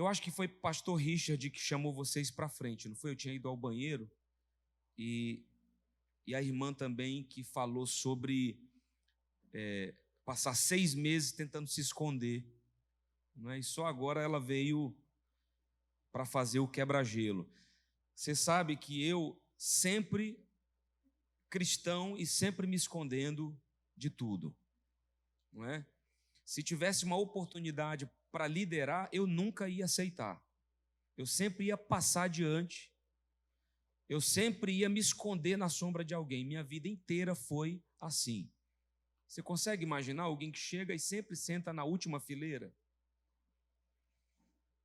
Eu acho que foi pastor Richard que chamou vocês para frente, não foi? Eu tinha ido ao banheiro e a irmã também que falou sobre passar 6 meses tentando se esconder, não é? E só agora ela veio para fazer o quebra-gelo. Você sabe que eu sempre cristão e sempre me escondendo de tudo, não é? Se tivesse uma oportunidade para liderar, eu nunca ia aceitar. Eu sempre ia passar adiante. Eu sempre ia me esconder na sombra de alguém. Minha vida inteira foi assim. Você consegue imaginar alguém que chega e sempre senta na última fileira?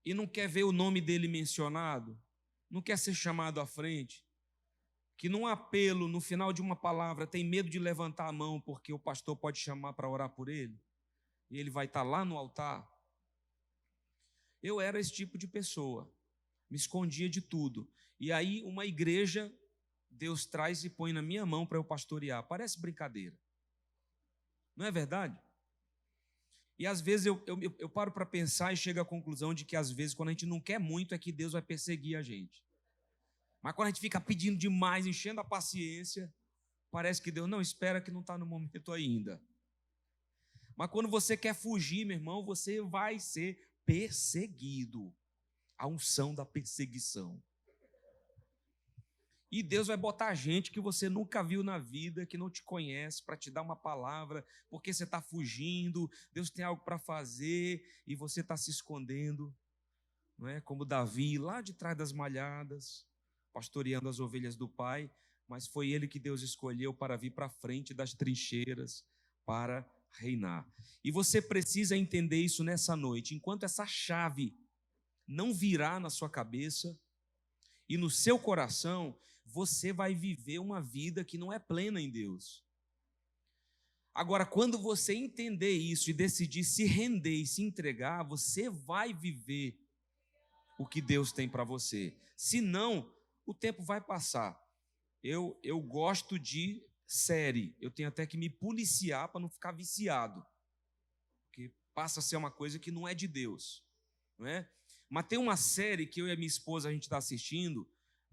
E não quer ver o nome dele mencionado? Não quer ser chamado à frente? Que num apelo, no final de uma palavra, tem medo de levantar a mão porque o pastor pode chamar para orar por ele? E ele vai estar lá no altar? Eu era esse tipo de pessoa. Me escondia de tudo. E aí uma igreja, Deus traz e põe na minha mão para eu pastorear. Parece brincadeira. Não é verdade? E às vezes eu paro para pensar e chego à conclusão de que às vezes quando a gente não quer muito é que Deus vai perseguir a gente. Mas quando a gente fica pedindo demais, enchendo a paciência, parece que Deus não espera, que não está no momento ainda. Mas quando você quer fugir, meu irmão, você vai ser perseguido. A unção da perseguição. E Deus vai botar gente que você nunca viu na vida, que não te conhece, para te dar uma palavra, porque você está fugindo, Deus tem algo para fazer e você está se escondendo, não é? Como Davi, lá de trás das malhadas, pastoreando as ovelhas do Pai, mas foi ele que Deus escolheu para vir para frente das trincheiras, para reinar. E você precisa entender isso nessa noite, enquanto essa chave não virar na sua cabeça e no seu coração, você vai viver uma vida que não é plena em Deus. Agora, quando você entender isso e decidir se render e se entregar, você vai viver o que Deus tem para você. Senão, o tempo vai passar. Eu gosto de série, eu tenho até que me policiar para não ficar viciado, porque passa a ser uma coisa que não é de Deus, não é? Mas tem uma série que eu e a minha esposa a gente está assistindo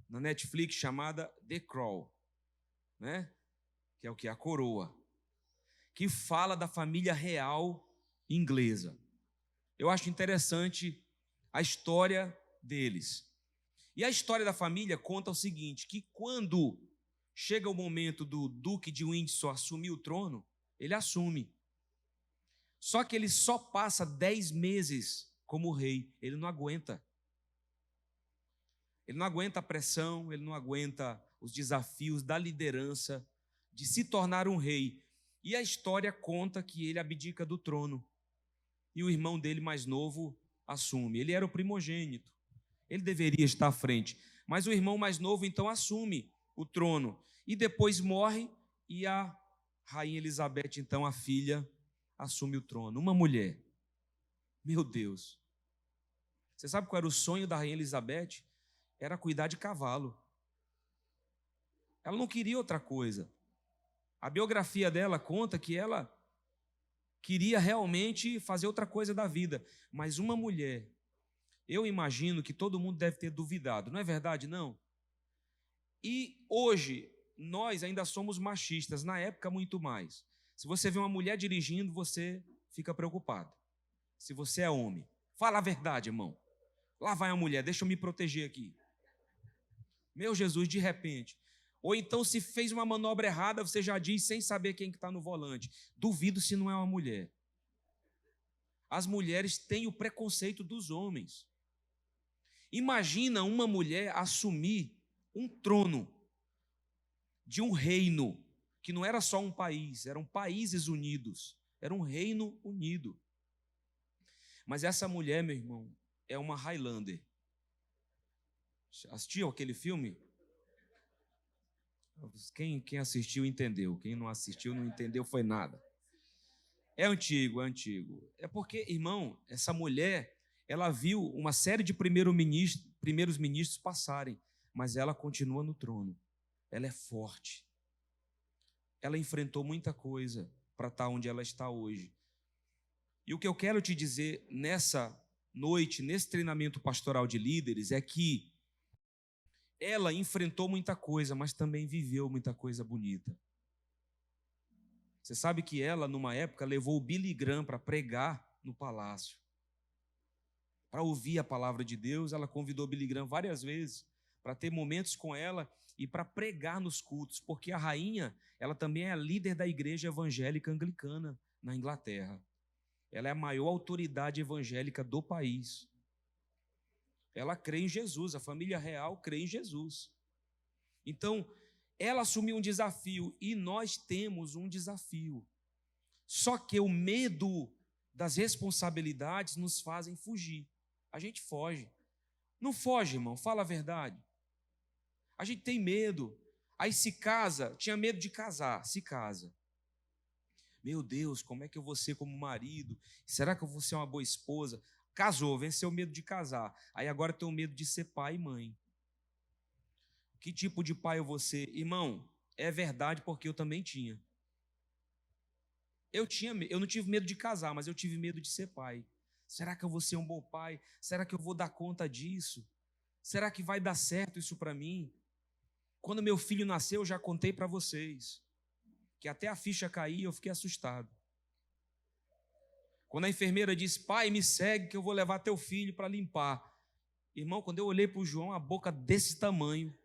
na Netflix chamada The Crown, né? Que é o que? A coroa, que fala da família real inglesa. Eu acho interessante a história deles. E a história da família conta o seguinte, que quando chega o momento do Duque de Windsor assumir o trono, ele assume. Só que ele só passa 10 meses como rei, ele não aguenta. Ele não aguenta a pressão, ele não aguenta os desafios da liderança, de se tornar um rei. E a história conta que ele abdica do trono. E o irmão dele mais novo assume. Ele era o primogênito. Ele deveria estar à frente. Mas o irmão mais novo então assume o trono. E depois morre e a rainha Elizabeth, então a filha, assume o trono. Uma mulher. Meu Deus. Você sabe qual era o sonho da rainha Elizabeth? Era cuidar de cavalo. Ela não queria outra coisa. A biografia dela conta que ela queria realmente fazer outra coisa da vida. Mas uma mulher, eu imagino que todo mundo deve ter duvidado, não é verdade, não? E hoje, nós ainda somos machistas, na época muito mais. Se você vê uma mulher dirigindo, você fica preocupado. Se você é homem, fala a verdade, irmão. Lá vai a mulher, deixa eu me proteger aqui. Meu Jesus, de repente. Ou então, se fez uma manobra errada, você já diz sem saber quem está no volante. Duvido se não é uma mulher. As mulheres têm o preconceito dos homens. Imagina uma mulher assumir um trono de um reino, que não era só um país, eram países unidos, era um reino unido. Mas essa mulher, meu irmão, é uma Highlander. Assistiu aquele filme? Quem assistiu entendeu, quem não assistiu não entendeu foi nada. É antigo, é antigo. É porque, irmão, essa mulher, ela viu uma série de primeiros ministros passarem, mas ela continua no trono. Ela é forte. Ela enfrentou muita coisa para estar onde ela está hoje. E o que eu quero te dizer nessa noite, nesse treinamento pastoral de líderes, é que ela enfrentou muita coisa, mas também viveu muita coisa bonita. Você sabe que ela, numa época, levou o Billy Graham para pregar no palácio. Para ouvir a palavra de Deus, ela convidou Billy Graham várias vezes para ter momentos com ela e para pregar nos cultos, porque a rainha, ela também é a líder da igreja evangélica anglicana na Inglaterra. Ela é a maior autoridade evangélica do país. Ela crê em Jesus, a família real crê em Jesus. Então, ela assumiu um desafio e nós temos um desafio. Só que o medo das responsabilidades nos fazem fugir. A gente foge. Não foge, irmão, fala a verdade. A gente tem medo. Aí se casa, tinha medo de casar, se casa. Meu Deus, como é que eu vou ser como marido? Será que eu vou ser uma boa esposa? Casou, venceu o medo de casar. Aí agora tem o medo de ser pai e mãe. Que tipo de pai eu vou ser? Irmão, é verdade porque eu também tinha. Eu não tive medo de casar, mas eu tive medo de ser pai. Será que eu vou ser um bom pai? Será que eu vou dar conta disso? Será que vai dar certo isso para mim? Quando meu filho nasceu, eu já contei para vocês que até a ficha cair, eu fiquei assustado. Quando a enfermeira disse, pai, me segue que eu vou levar teu filho para limpar. Irmão, quando eu olhei para o João, a boca desse tamanho,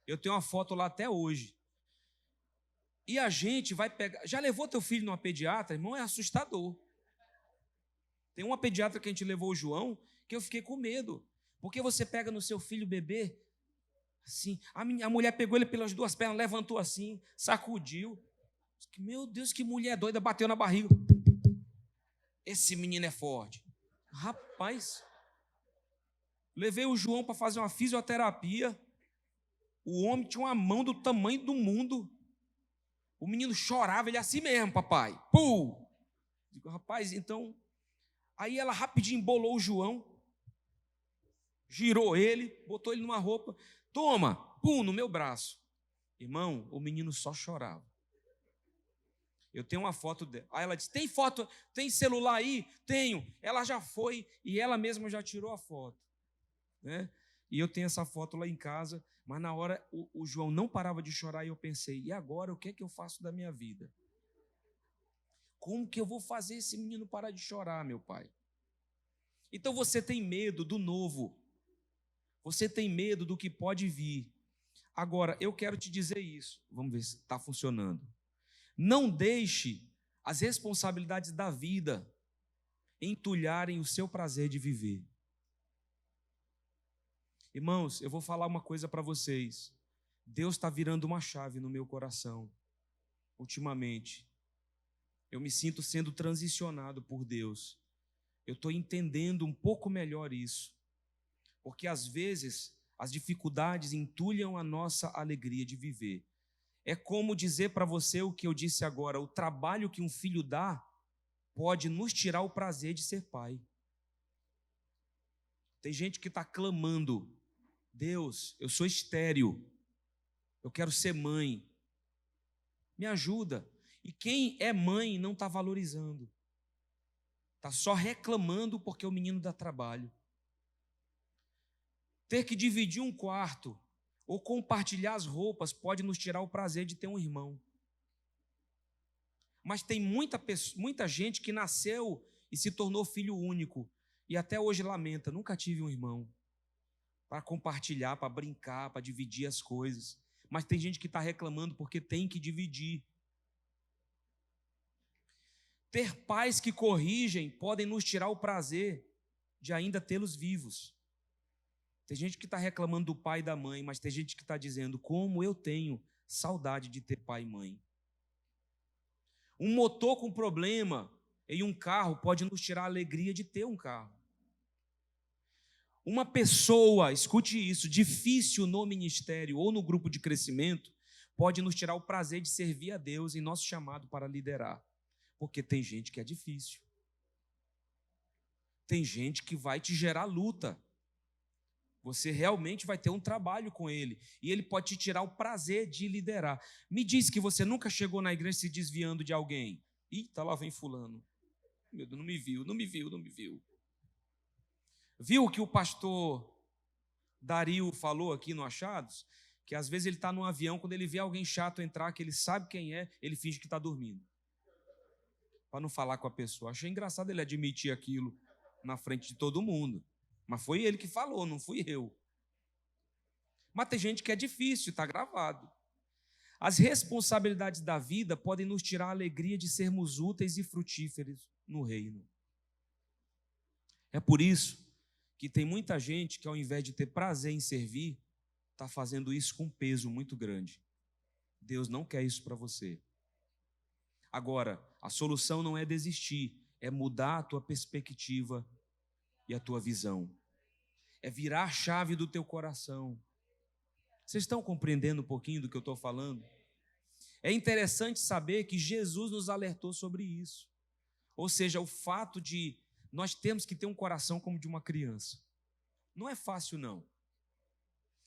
eu tenho uma foto lá até hoje. E a gente vai pegar... Já levou teu filho numa pediatra? Irmão, é assustador. Tem uma pediatra que a gente levou o João, que eu fiquei com medo. Porque você pega no seu filho bebê, assim, a mulher pegou ele pelas duas pernas, levantou assim, sacudiu. Meu Deus, que mulher doida, bateu na barriga. Esse menino é forte. Rapaz, levei o João para fazer uma fisioterapia. O homem tinha uma mão do tamanho do mundo. O menino chorava, ele assim mesmo, papai. Pum! Digo, rapaz, então... Aí ela rapidinho embolou o João, girou ele, botou ele numa roupa. Toma, pum, no meu braço. Irmão, o menino só chorava. Eu tenho uma foto dela. Aí ela disse, tem foto, tem celular aí? Tenho. Ela já foi e ela mesma já tirou a foto. Né? E eu tenho essa foto lá em casa, mas na hora o João não parava de chorar e eu pensei, e agora o que é que eu faço da minha vida? Como que eu vou fazer esse menino parar de chorar, meu pai? Então você tem medo do novo. Você tem medo do que pode vir. Agora, eu quero te dizer isso. Vamos ver se está funcionando. Não deixe as responsabilidades da vida entulharem o seu prazer de viver. Irmãos, eu vou falar uma coisa para vocês. Deus está virando uma chave no meu coração, ultimamente. Eu me sinto sendo transicionado por Deus. Eu estou entendendo um pouco melhor isso. Porque às vezes as dificuldades entulham a nossa alegria de viver. É como dizer para você o que eu disse agora, o trabalho que um filho dá pode nos tirar o prazer de ser pai. Tem gente que está clamando, Deus, eu sou estéril, eu quero ser mãe, me ajuda. E quem é mãe não está valorizando, está só reclamando porque o menino dá trabalho. Ter que dividir um quarto ou compartilhar as roupas pode nos tirar o prazer de ter um irmão. Mas tem muita gente que nasceu e se tornou filho único e até hoje lamenta, nunca tive um irmão para compartilhar, para brincar, para dividir as coisas. Mas tem gente que está reclamando porque tem que dividir. Ter pais que corrigem podem nos tirar o prazer de ainda tê-los vivos. Tem gente que está reclamando do pai e da mãe, mas tem gente que está dizendo, como eu tenho saudade de ter pai e mãe. Um motor com problema em um carro pode nos tirar a alegria de ter um carro. Uma pessoa, escute isso, difícil no ministério ou no grupo de crescimento, pode nos tirar o prazer de servir a Deus em nosso chamado para liderar. Porque tem gente que é difícil. Tem gente que vai te gerar luta. Você realmente vai ter um trabalho com ele. E ele pode te tirar o prazer de liderar. Me diz que você nunca chegou na igreja se desviando de alguém. Eita, lá vem fulano. Meu Deus, não me viu. Viu o que o pastor Dario falou aqui no Achados? Que às vezes ele está num avião, quando ele vê alguém chato entrar, que ele sabe quem é, ele finge que está dormindo. Para não falar com a pessoa. Achei engraçado ele admitir aquilo na frente de todo mundo. Mas foi ele que falou, não fui eu. Mas tem gente que é difícil, está gravado. As responsabilidades da vida podem nos tirar a alegria de sermos úteis e frutíferos no reino. É por isso que tem muita gente que, ao invés de ter prazer em servir, está fazendo isso com um peso muito grande. Deus não quer isso para você. Agora, a solução não é desistir, é mudar a tua perspectiva e a tua visão. É virar a chave do teu coração. Vocês estão compreendendo um pouquinho do que eu estou falando? É interessante saber que Jesus nos alertou sobre isso. Ou seja, o fato de nós temos que ter um coração como de uma criança. Não é fácil, não.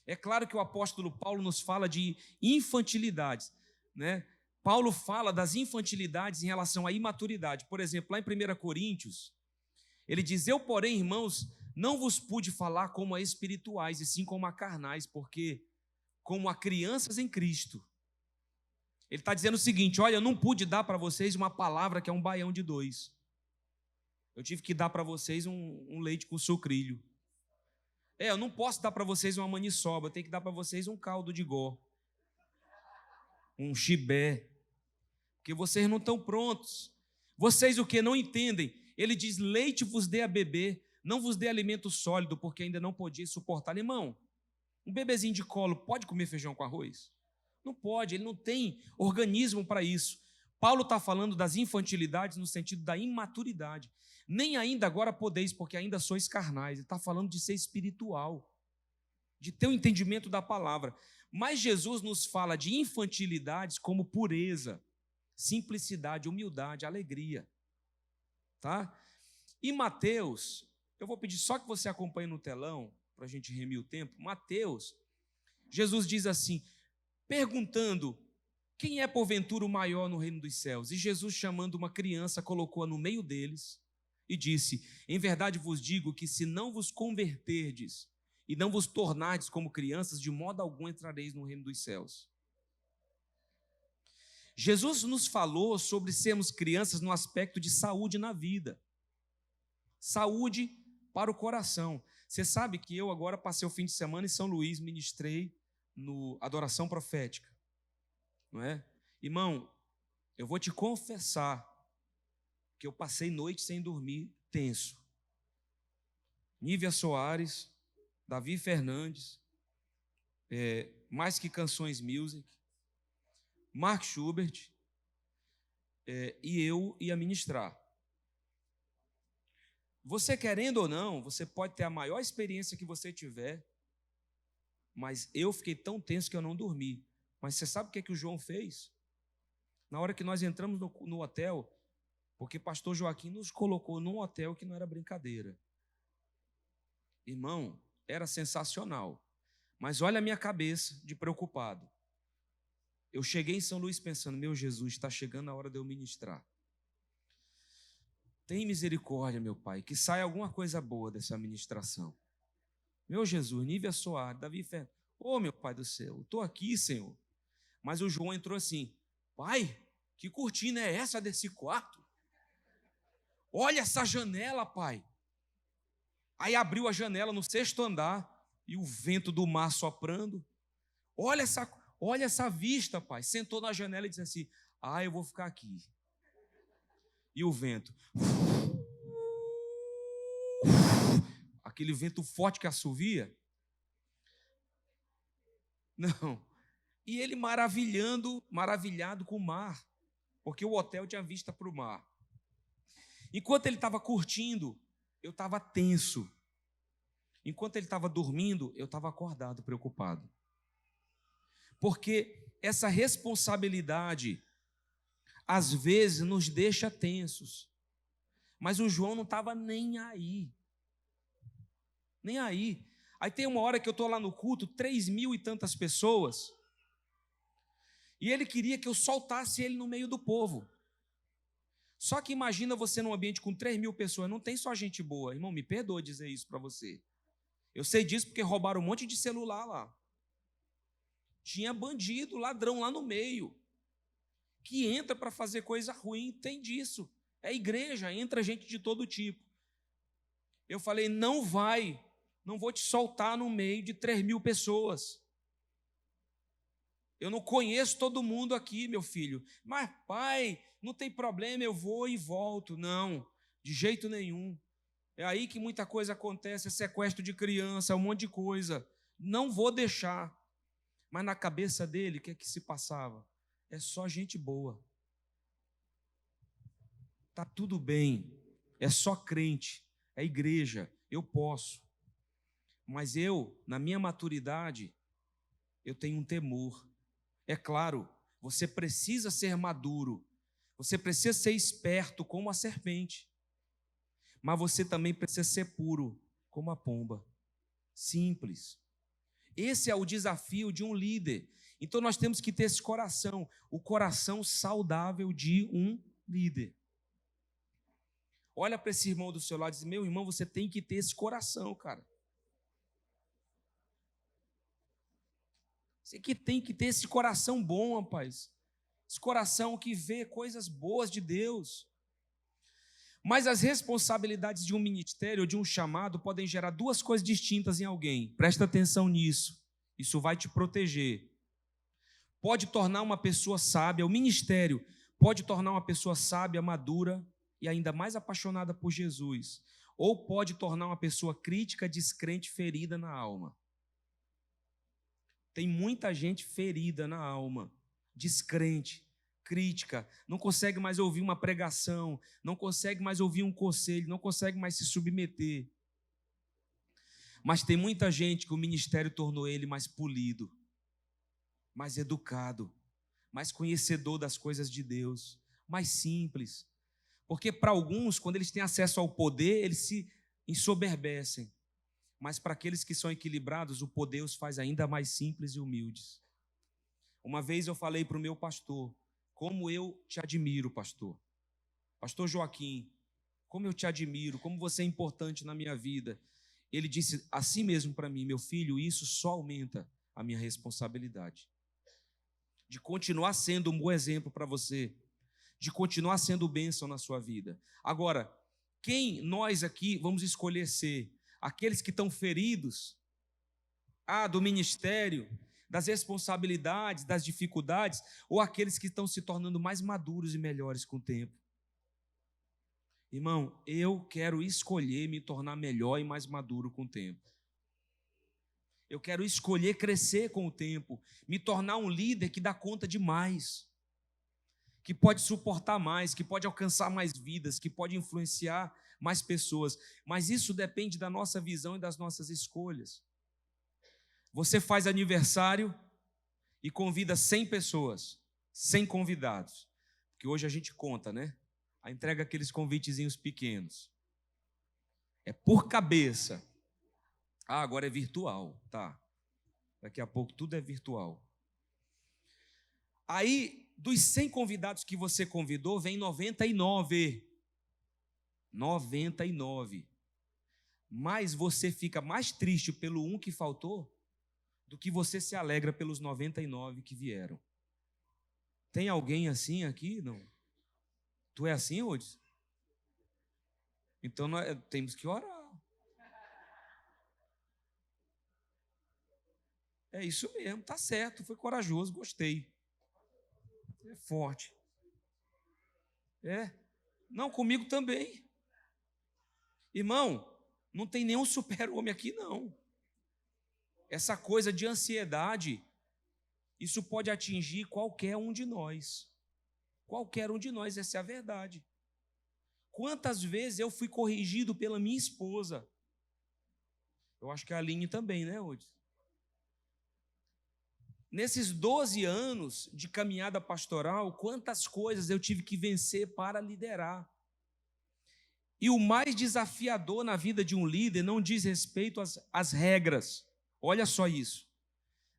É claro que o apóstolo Paulo nos fala de infantilidades, né? Paulo fala das infantilidades em relação à imaturidade. Por exemplo, lá em 1 Coríntios, ele diz: eu, porém, irmãos, não vos pude falar como a espirituais, e sim como a carnais, porque como a crianças em Cristo. Ele está dizendo o seguinte: olha, eu não pude dar para vocês uma palavra que é um baião de dois. Eu tive que dar para vocês um leite com sucrilho. Eu não posso dar para vocês uma maniçoba, eu tenho que dar para vocês um caldo de gó, um chibé, porque vocês não estão prontos. Vocês o que não entendem? Ele diz: leite vos dê a beber, não vos dê alimento sólido, porque ainda não podia suportar. Irmão, um bebezinho de colo pode comer feijão com arroz? Não pode, ele não tem organismo para isso. Paulo está falando das infantilidades no sentido da imaturidade. Nem ainda agora podeis, porque ainda sois carnais. Ele está falando de ser espiritual, de ter o entendimento da palavra. Mas Jesus nos fala de infantilidades como pureza, simplicidade, humildade, alegria. Tá? E Mateus, eu vou pedir só que você acompanhe no telão, para a gente remir o tempo. Mateus, Jesus diz assim, perguntando: quem é porventura o maior no reino dos céus? E Jesus, chamando uma criança, colocou-a no meio deles e disse: em verdade vos digo que se não vos converterdes e não vos tornardes como crianças, de modo algum entrareis no reino dos céus. Jesus nos falou sobre sermos crianças no aspecto de saúde na vida. Saúde para o coração. Você sabe que eu agora passei o fim de semana em São Luís, ministrei no Adoração Profética, não é? Irmão, eu vou te confessar que eu passei noite sem dormir, tenso. Nívia Soares, Davi Fernandes, Mais Que Canções Music, Mark Schubert, e eu ia ministrar. Você querendo ou não, você pode ter a maior experiência que você tiver, mas eu fiquei tão tenso que eu não dormi. Mas você sabe o que o João fez? Na hora que nós entramos no hotel, porque pastor Joaquim nos colocou num hotel que não era brincadeira. Irmão, era sensacional. Mas olha a minha cabeça de preocupado. Eu cheguei em São Luís pensando: meu Jesus, está chegando a hora de eu ministrar. Tem misericórdia, meu Pai, que saia alguma coisa boa dessa ministração. Meu Jesus, Nívia Soares, Davi Fernandes. Ô, meu Pai do céu, estou aqui, Senhor. Mas o João entrou assim: pai, que cortina é essa desse quarto? Olha essa janela, pai. Aí abriu a janela no 6º andar e o vento do mar soprando. Olha essa vista, pai. Sentou na janela e disse assim: eu vou ficar aqui. E o vento. Aquele vento forte que assovia. Não. E ele maravilhado com o mar, porque o hotel tinha vista para o mar. Enquanto ele estava curtindo, eu estava tenso. Enquanto ele estava dormindo, eu estava acordado, preocupado. Porque essa responsabilidade, às vezes, nos deixa tensos. Mas o João não estava nem aí. Nem aí. Aí tem uma hora que eu estou lá no culto, 3.000 e tantas pessoas, e ele queria que eu soltasse ele no meio do povo. Só que imagina você num ambiente com 3.000 pessoas, não tem só gente boa. Irmão, me perdoa dizer isso para você. Eu sei disso porque roubaram um monte de celular lá. Tinha bandido, ladrão lá no meio, que entra para fazer coisa ruim, tem disso. É igreja, entra gente de todo tipo. Eu falei, não vou te soltar no meio de 3.000 pessoas. Eu não conheço todo mundo aqui, meu filho. Mas, pai, não tem problema, eu vou e volto. Não, de jeito nenhum. É aí que muita coisa acontece, é sequestro de criança, é um monte de coisa. Não vou deixar. Mas na cabeça dele, o que é que se passava? É só gente boa. Tá tudo bem. É só crente, é igreja, eu posso. Mas eu, na minha maturidade, eu tenho um temor. É claro, você precisa ser maduro, você precisa ser esperto como a serpente, mas você também precisa ser puro como a pomba. Simples. Esse é o desafio de um líder. Então nós temos que ter esse coração, o coração saudável de um líder. Olha para esse irmão do seu lado e diz, meu irmão, você tem que ter esse coração, cara. Você que tem que ter esse coração bom, rapaz. Esse coração que vê coisas boas de Deus. Mas as responsabilidades de um ministério ou de um chamado podem gerar duas coisas distintas em alguém. Presta atenção nisso. Isso vai te proteger. Pode tornar uma pessoa sábia, o ministério pode tornar uma pessoa sábia, madura e ainda mais apaixonada por Jesus. Ou pode tornar uma pessoa crítica, descrente, ferida na alma. Tem muita gente ferida na alma, descrente, crítica, não consegue mais ouvir uma pregação, não consegue mais ouvir um conselho, não consegue mais se submeter. Mas tem muita gente que o ministério tornou ele mais polido, mais educado, mais conhecedor das coisas de Deus, mais simples. Porque para alguns, quando eles têm acesso ao poder, eles se ensoberbecem. Mas para aqueles que são equilibrados, o poder os faz ainda mais simples e humildes. Uma vez eu falei para o meu pastor, como eu te admiro, pastor. Pastor Joaquim, como eu te admiro, como você é importante na minha vida. Ele disse assim mesmo para mim, meu filho, isso só aumenta a minha responsabilidade. De continuar sendo um bom exemplo para você, de continuar sendo bênção na sua vida. Agora, quem nós aqui vamos escolher ser? Aqueles que estão feridos, do ministério, das responsabilidades, das dificuldades, ou aqueles que estão se tornando mais maduros e melhores com o tempo? Irmão, eu quero escolher me tornar melhor e mais maduro com o tempo. Eu quero escolher crescer com o tempo, me tornar um líder que dá conta de mais, que pode suportar mais, que pode alcançar mais vidas, que pode influenciar mais pessoas, mas isso depende da nossa visão e das nossas escolhas. Você faz aniversário e convida 100 pessoas, 100 convidados, porque hoje a gente conta, né? Entrega aqueles convitezinhos pequenos. É por cabeça. Agora é virtual, tá? Daqui a pouco tudo é virtual. Aí, dos 100 convidados que você convidou, vem 99. 99. Mas você fica mais triste pelo um que faltou do que você se alegra pelos 99 que vieram. Tem alguém assim aqui? Não. Tu é assim, Odes? Então temos que orar. É isso mesmo, tá certo, foi corajoso, gostei. É forte. Não, comigo também. Irmão, não tem nenhum super-homem aqui, não. Essa coisa de ansiedade, isso pode atingir qualquer um de nós. Qualquer um de nós, essa é a verdade. Quantas vezes eu fui corrigido pela minha esposa? Eu acho que a Aline também, né, Odes? Nesses 12 anos de caminhada pastoral, quantas coisas eu tive que vencer para liderar. E o mais desafiador na vida de um líder não diz respeito às regras. Olha só isso.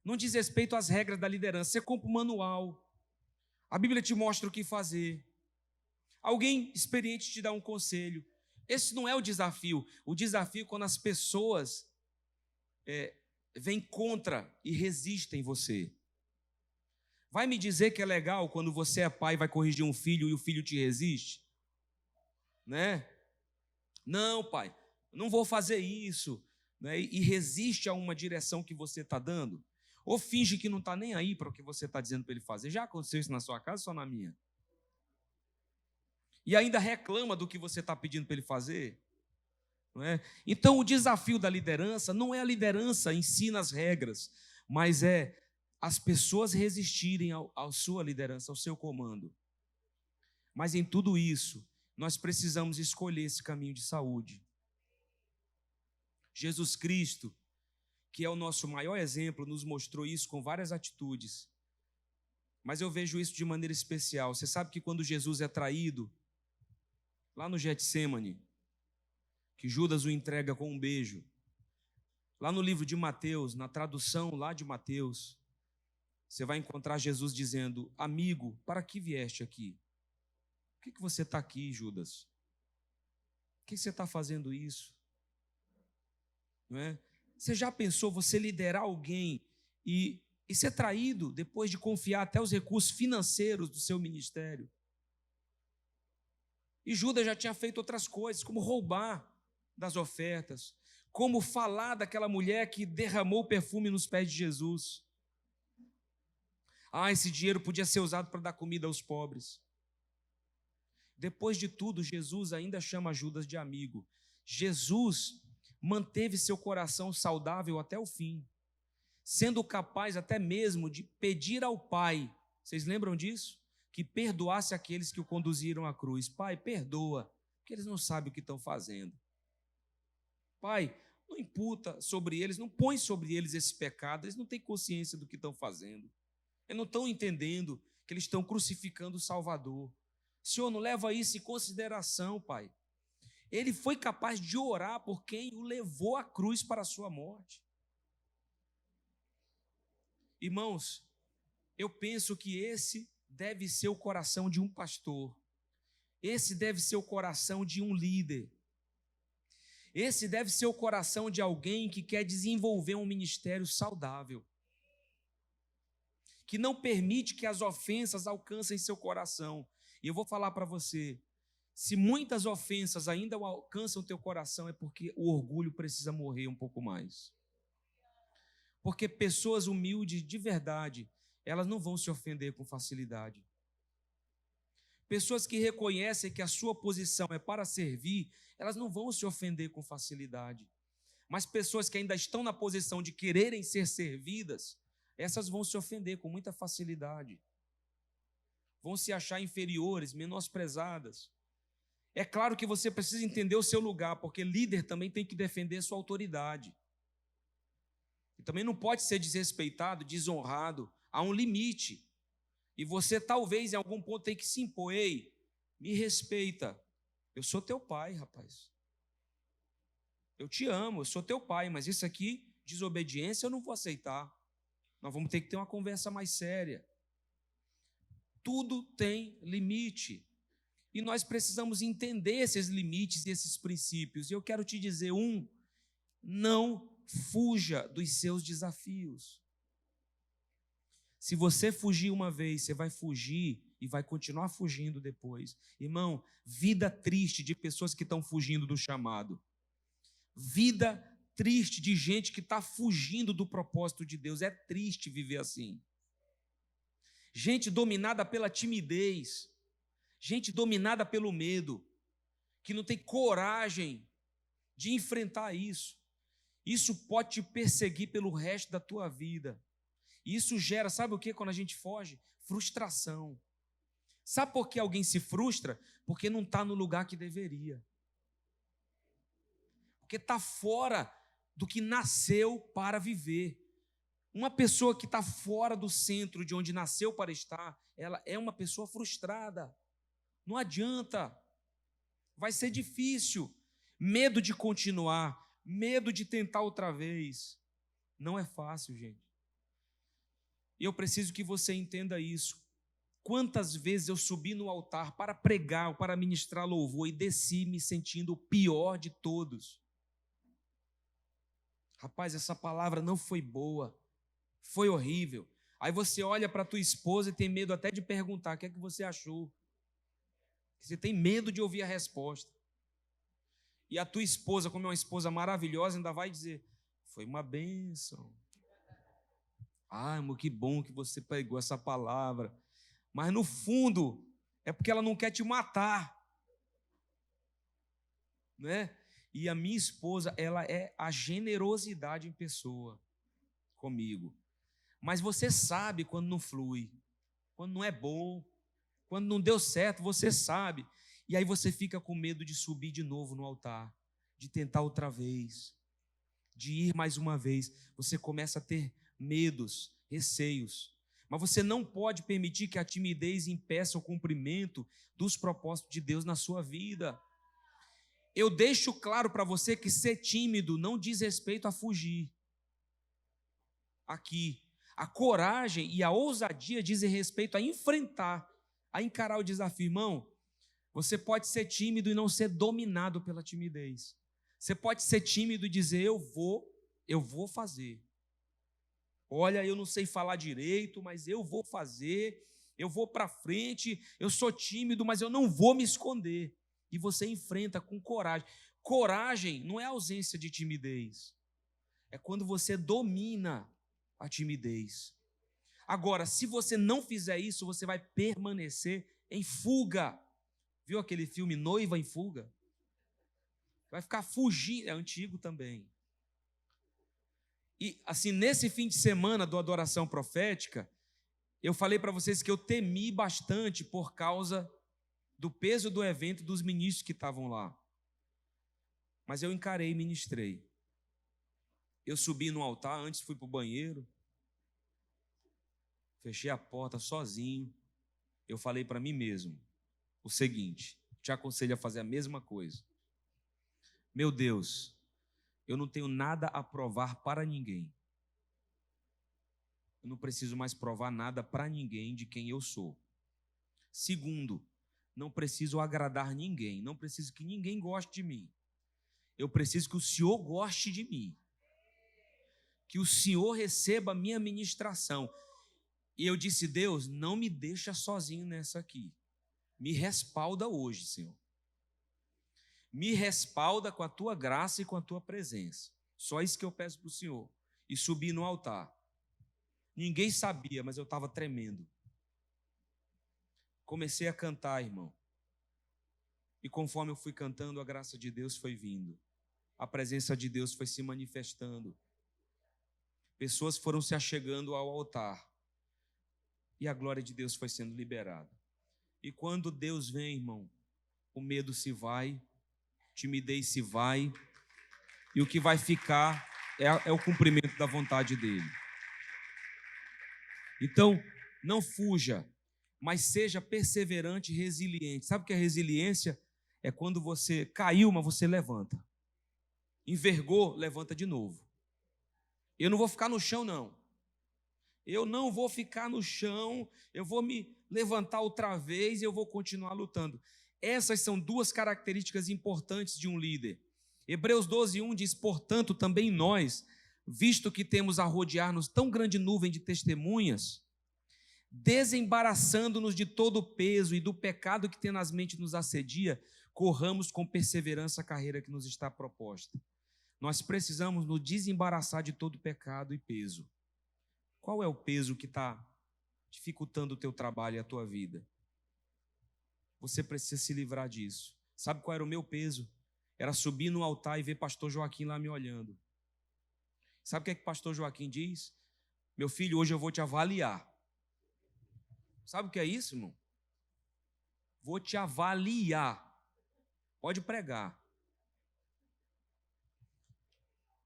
Não diz respeito às regras da liderança. Você compra um manual. A Bíblia te mostra o que fazer. Alguém experiente te dá um conselho. Esse não é o desafio. O desafio é quando as pessoas vêm contra e resistem você. Vai me dizer que é legal quando você é pai e vai corrigir um filho e o filho te resiste? Né? Não, pai, não vou fazer isso. Né? E resiste a uma direção que você está dando. Ou finge que não está nem aí para o que você está dizendo para ele fazer. Já aconteceu isso na sua casa ou só na minha? E ainda reclama do que você está pedindo para ele fazer? Não é? Então, o desafio da liderança não é a liderança em si nas regras, mas é as pessoas resistirem à sua liderança, ao seu comando. Mas em tudo isso, nós precisamos escolher esse caminho de saúde. Jesus Cristo, que é o nosso maior exemplo, nos mostrou isso com várias atitudes. Mas eu vejo isso de maneira especial. Você sabe que quando Jesus é traído, lá no Getsêmani, que Judas o entrega com um beijo, lá no livro de Mateus, na tradução lá de Mateus, você vai encontrar Jesus dizendo: amigo, para que vieste aqui? Por que você está aqui, Judas? Por que você está fazendo isso? Não é? Você já pensou você liderar alguém e ser traído depois de confiar até os recursos financeiros do seu ministério? E Judas já tinha feito outras coisas, como roubar das ofertas, como falar daquela mulher que derramou perfume nos pés de Jesus. Esse dinheiro podia ser usado para dar comida aos pobres. Depois de tudo, Jesus ainda chama Judas de amigo. Jesus manteve seu coração saudável até o fim, sendo capaz até mesmo de pedir ao Pai, vocês lembram disso? Que perdoasse aqueles que o conduziram à cruz. Pai, perdoa, porque eles não sabem o que estão fazendo. Pai, não imputa sobre eles, não põe sobre eles esse pecado, eles não têm consciência do que estão fazendo. Eles não estão entendendo que eles estão crucificando o Salvador. Senhor, não leva isso em consideração, Pai. Ele foi capaz de orar por quem o levou à cruz para a sua morte. Irmãos, eu penso que esse deve ser o coração de um pastor. Esse deve ser o coração de um líder. Esse deve ser o coração de alguém que quer desenvolver um ministério saudável, que não permite que as ofensas alcancem seu coração. E eu vou falar para você, se muitas ofensas ainda alcançam teu coração, é porque o orgulho precisa morrer um pouco mais. Porque pessoas humildes de verdade, elas não vão se ofender com facilidade. Pessoas que reconhecem que a sua posição é para servir, elas não vão se ofender com facilidade. Mas pessoas que ainda estão na posição de quererem ser servidas, essas vão se ofender com muita facilidade. Vão se achar inferiores, menosprezadas. É claro que você precisa entender o seu lugar, porque líder também tem que defender sua autoridade. E também não pode ser desrespeitado, desonrado. Há um limite. E você talvez em algum ponto tem que se impor. Ei, me respeita. Eu sou teu pai, rapaz. Eu te amo, eu sou teu pai, mas isso aqui, desobediência, eu não vou aceitar. Nós vamos ter que ter uma conversa mais séria. Tudo tem limite. E nós precisamos entender esses limites e esses princípios. E eu quero te dizer, não fuja dos seus desafios. Se você fugir uma vez, você vai fugir e vai continuar fugindo depois. Irmão, vida triste de pessoas que estão fugindo do chamado. Vida triste de gente que está fugindo do propósito de Deus. É triste viver assim. Gente dominada pela timidez. Gente dominada pelo medo. Que não tem coragem de enfrentar isso. Isso pode te perseguir pelo resto da tua vida. E isso gera, sabe o que quando a gente foge? Frustração. Sabe por que alguém se frustra? Porque não está no lugar que deveria. Porque está fora do que nasceu para viver. Uma pessoa que está fora do centro de onde nasceu para estar, ela é uma pessoa frustrada. Não adianta. Vai ser difícil. Medo de continuar, medo de tentar outra vez. Não é fácil, gente. E eu preciso que você entenda isso. Quantas vezes eu subi no altar para pregar ou para ministrar louvor e desci me sentindo o pior de todos. Rapaz, essa palavra não foi boa, foi horrível. Aí você olha para a tua esposa e tem medo até de perguntar o que é que você achou. Você tem medo de ouvir a resposta. E a tua esposa, como é uma esposa maravilhosa, ainda vai dizer, foi uma bênção. Ah, amor, que bom que você pregou essa palavra. Mas no fundo, é porque ela não quer te matar. Né? E a minha esposa, ela é a generosidade em pessoa comigo. Mas você sabe quando não flui, quando não é bom, quando não deu certo, você sabe. E aí você fica com medo de subir de novo no altar, de tentar outra vez, de ir mais uma vez. Você começa a ter medos, receios. Mas você não pode permitir que a timidez impeça o cumprimento dos propósitos de Deus na sua vida. Eu deixo claro para você que ser tímido não diz respeito a fugir. Aqui, a coragem e a ousadia dizem respeito a enfrentar, a encarar o desafio. Irmão, você pode ser tímido e não ser dominado pela timidez. Você pode ser tímido e dizer, eu vou fazer. Olha, eu não sei falar direito, mas eu vou fazer, eu vou para frente, eu sou tímido, mas eu não vou me esconder. E você enfrenta com coragem. Coragem não é ausência de timidez, é quando você domina a timidez. Agora, se você não fizer isso, você vai permanecer em fuga. Viu aquele filme Noiva em Fuga? Vai ficar fugindo, é antigo também. E assim, nesse fim de semana do Adoração Profética, eu falei para vocês que eu temi bastante por causa do peso do evento, dos ministros que estavam lá. Mas eu encarei e ministrei. Eu subi no altar, antes fui para o banheiro, fechei a porta sozinho. Eu falei para mim mesmo o seguinte, te aconselho a fazer a mesma coisa. Meu Deus, eu não tenho nada a provar para ninguém. Eu não preciso mais provar nada para ninguém de quem eu sou. Segundo, não preciso agradar ninguém, não preciso que ninguém goste de mim. Eu preciso que o Senhor goste de mim. Que o Senhor receba a minha ministração. E eu disse, Deus, não me deixa sozinho nessa aqui. Me respalda hoje, Senhor. Me respalda com a tua graça e com a tua presença. Só isso que eu peço para o Senhor. E subi no altar. Ninguém sabia, mas eu estava tremendo. Comecei a cantar, irmão. E conforme eu fui cantando, a graça de Deus foi vindo. A presença de Deus foi se manifestando. Pessoas foram se achegando ao altar. E a glória de Deus foi sendo liberada. E quando Deus vem, irmão, o medo se vai, a timidez se vai, e o que vai ficar é o cumprimento da vontade dele. Então, não fuja, mas seja perseverante e resiliente. Sabe o que é resiliência? É quando você caiu, mas você levanta. Envergou, levanta de novo. Eu não vou ficar no chão, não. Eu não vou ficar no chão, eu vou me levantar outra vez e eu vou continuar lutando. Essas são duas características importantes de um líder. Hebreus 12:1 diz, portanto, também nós, visto que temos a rodear-nos tão grande nuvem de testemunhas, desembaraçando-nos de todo o peso e do pecado que tenazmente nos assedia, corramos com perseverança a carreira que nos está proposta. Nós precisamos nos desembaraçar de todo pecado e peso. Qual é o peso que está dificultando o teu trabalho e a tua vida? Você precisa se livrar disso. Sabe qual era o meu peso? Era subir no altar e ver pastor Joaquim lá me olhando. Sabe o que é que pastor Joaquim diz? Meu filho, hoje eu vou te avaliar. Sabe o que é isso, irmão? Vou te avaliar. Pode pregar.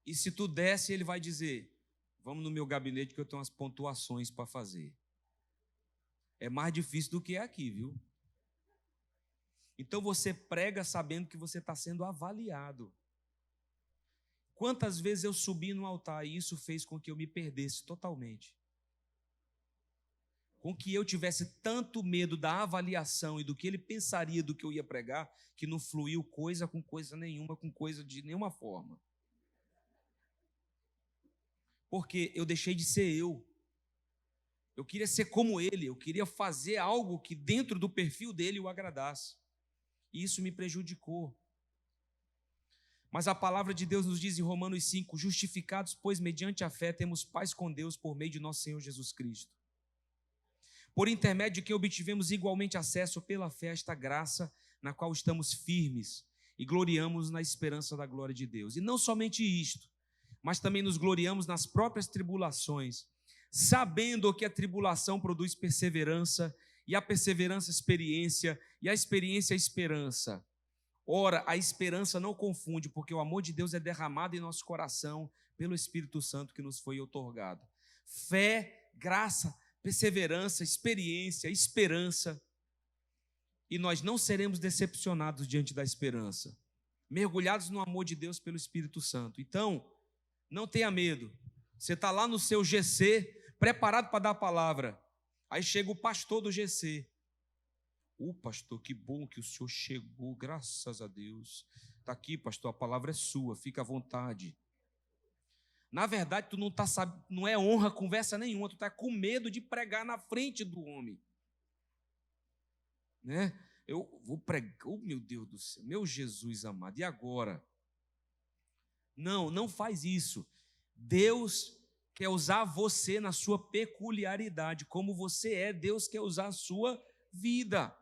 E se tu desce, ele vai dizer, vamos no meu gabinete que eu tenho umas pontuações para fazer. É mais difícil do que é aqui, viu? Então você prega sabendo que você está sendo avaliado. Quantas vezes eu subi no altar e isso fez com que eu me perdesse totalmente? com que eu tivesse tanto medo da avaliação e do que ele pensaria do que eu ia pregar, que não fluiu coisa com coisa nenhuma, com coisa de nenhuma forma. Porque eu deixei de ser eu. Eu queria ser como ele, eu queria fazer algo que dentro do perfil dele o agradasse. E isso me prejudicou. Mas a palavra de Deus nos diz em Romanos 5, justificados, pois, mediante a fé, temos paz com Deus por meio de nosso Senhor Jesus Cristo. Por intermédio de quem obtivemos igualmente acesso pela fé a esta graça, na qual estamos firmes e gloriamos na esperança da glória de Deus. E não somente isto, mas também nos gloriamos nas próprias tribulações, sabendo que a tribulação produz perseverança, e a perseverança experiência, e a experiência esperança. Ora, a esperança não confunde, porque o amor de Deus é derramado em nosso coração pelo Espírito Santo que nos foi outorgado. Fé, graça, perseverança, experiência, esperança. E nós não seremos decepcionados diante da esperança, mergulhados no amor de Deus pelo Espírito Santo. Então, não tenha medo. Você está lá no seu GC, preparado para dar a palavra. Aí chega o pastor do GC. Pastor, que bom que o senhor chegou, graças a Deus. Está aqui, pastor, a palavra é sua, fica à vontade. Na verdade, tu não é honra, conversa nenhuma, tu está com medo de pregar na frente do homem. Né? Eu vou pregar, oh meu Deus do céu, meu Jesus amado, e agora? Não faz isso. Deus quer usar você na sua peculiaridade, como você é, Deus quer usar a sua vida.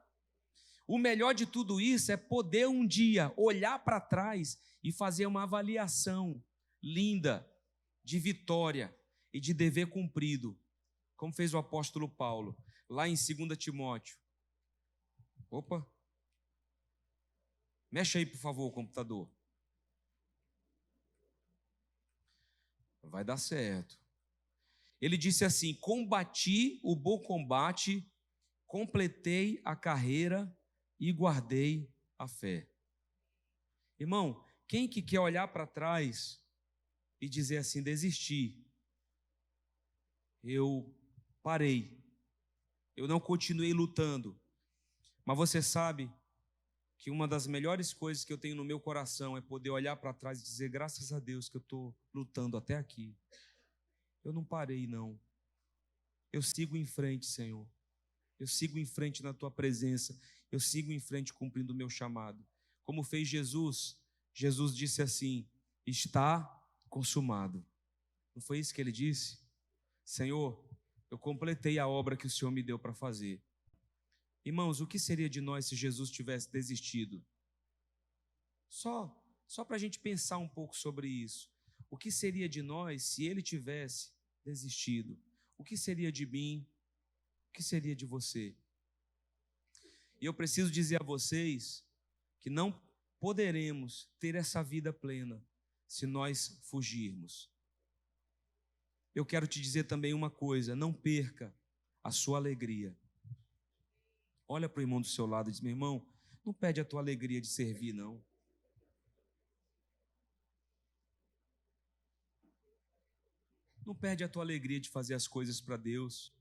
O melhor de tudo isso é poder um dia olhar para trás e fazer uma avaliação linda de vitória e de dever cumprido, como fez o apóstolo Paulo, lá em 2 Timóteo. Mexe aí, por favor, o computador. Vai dar certo. Ele disse assim: combati o bom combate, completei a carreira e guardei a fé. Irmão, quem que quer olhar para trás e dizer assim, desisti, eu parei, eu não continuei lutando, mas você sabe que uma das melhores coisas que eu tenho no meu coração é poder olhar para trás e dizer, graças a Deus que eu estou lutando até aqui. Eu não parei, não. Eu sigo em frente, Senhor. Eu sigo em frente na Tua presença. Eu sigo em frente cumprindo o meu chamado. Como fez Jesus, Jesus disse assim, está consumado. Não foi isso que Ele disse? Senhor, eu completei a obra que o Senhor me deu para fazer. Irmãos, o que seria de nós se Jesus tivesse desistido? Só para a gente pensar um pouco sobre isso. O que seria de nós se Ele tivesse desistido? O que seria de mim? O que seria de você? E eu preciso dizer a vocês que não poderemos ter essa vida plena se nós fugirmos. Eu quero te dizer também uma coisa, não perca a sua alegria. Olha para o irmão do seu lado e diz, meu irmão, não perde a tua alegria de servir, não. Não perde a tua alegria de fazer as coisas para Deus.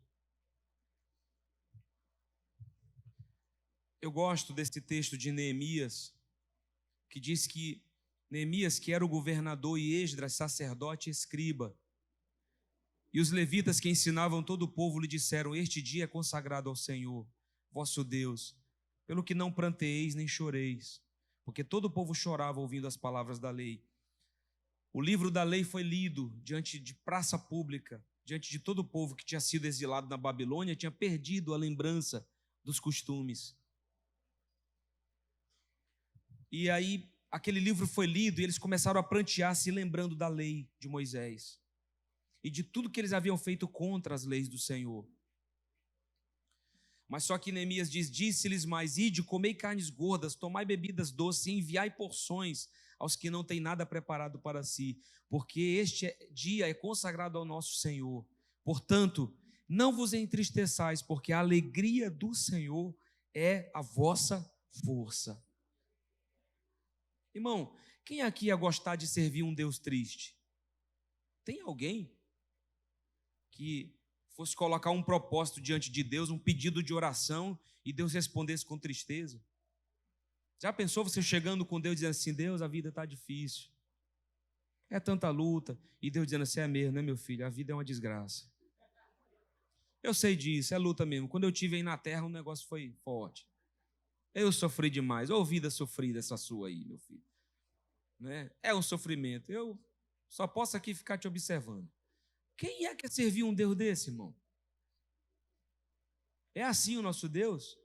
Eu gosto desse texto de Neemias, que diz que Neemias, que era o governador, e Esdras, sacerdote e escriba, e os levitas que ensinavam todo o povo lhe disseram, este dia é consagrado ao Senhor, vosso Deus, pelo que não pranteeis nem choreis, porque todo o povo chorava ouvindo as palavras da lei. O livro da lei foi lido diante de praça pública, diante de todo o povo que tinha sido exilado na Babilônia, tinha perdido a lembrança dos costumes. E aí, aquele livro foi lido e eles começaram a prantear, se lembrando da lei de Moisés e de tudo que eles haviam feito contra as leis do Senhor. Mas só que Neemias diz, disse-lhes mais, ide, comei carnes gordas, tomai bebidas doces, e enviai porções aos que não têm nada preparado para si, porque este dia é consagrado ao nosso Senhor. Portanto, não vos entristeçais, porque a alegria do Senhor é a vossa força. Irmão, quem aqui ia gostar de servir um Deus triste? Tem alguém que fosse colocar um propósito diante de Deus, um pedido de oração, e Deus respondesse com tristeza? Já pensou você chegando com Deus dizendo assim: Deus, a vida está difícil, é tanta luta, e Deus dizendo assim: é mesmo, né, meu filho? A vida é uma desgraça. Eu sei disso, é luta mesmo. Quando eu estive aí na terra, o negócio foi forte. Eu sofri demais. Ô vida sofrida essa sua aí, meu filho. Né? É um sofrimento. Eu só posso aqui ficar te observando. Quem é que quer servir um Deus desse, irmão? É assim o nosso Deus?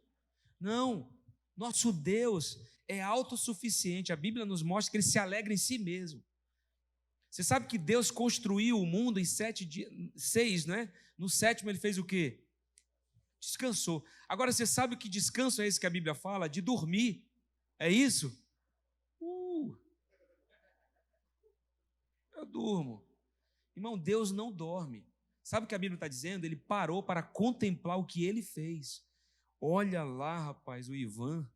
Não. Nosso Deus é autossuficiente. A Bíblia nos mostra que Ele se alegra em si mesmo. Você sabe que Deus construiu o mundo em 7 dias, 6, né? No 7º Ele fez o quê? Descansou. Agora você sabe que descanso é esse que a Bíblia fala? De dormir. É isso? Eu durmo. Irmão, Deus não dorme. Sabe o que a Bíblia está dizendo? Ele parou para contemplar o que Ele fez. Olha lá, rapaz, o Ivan.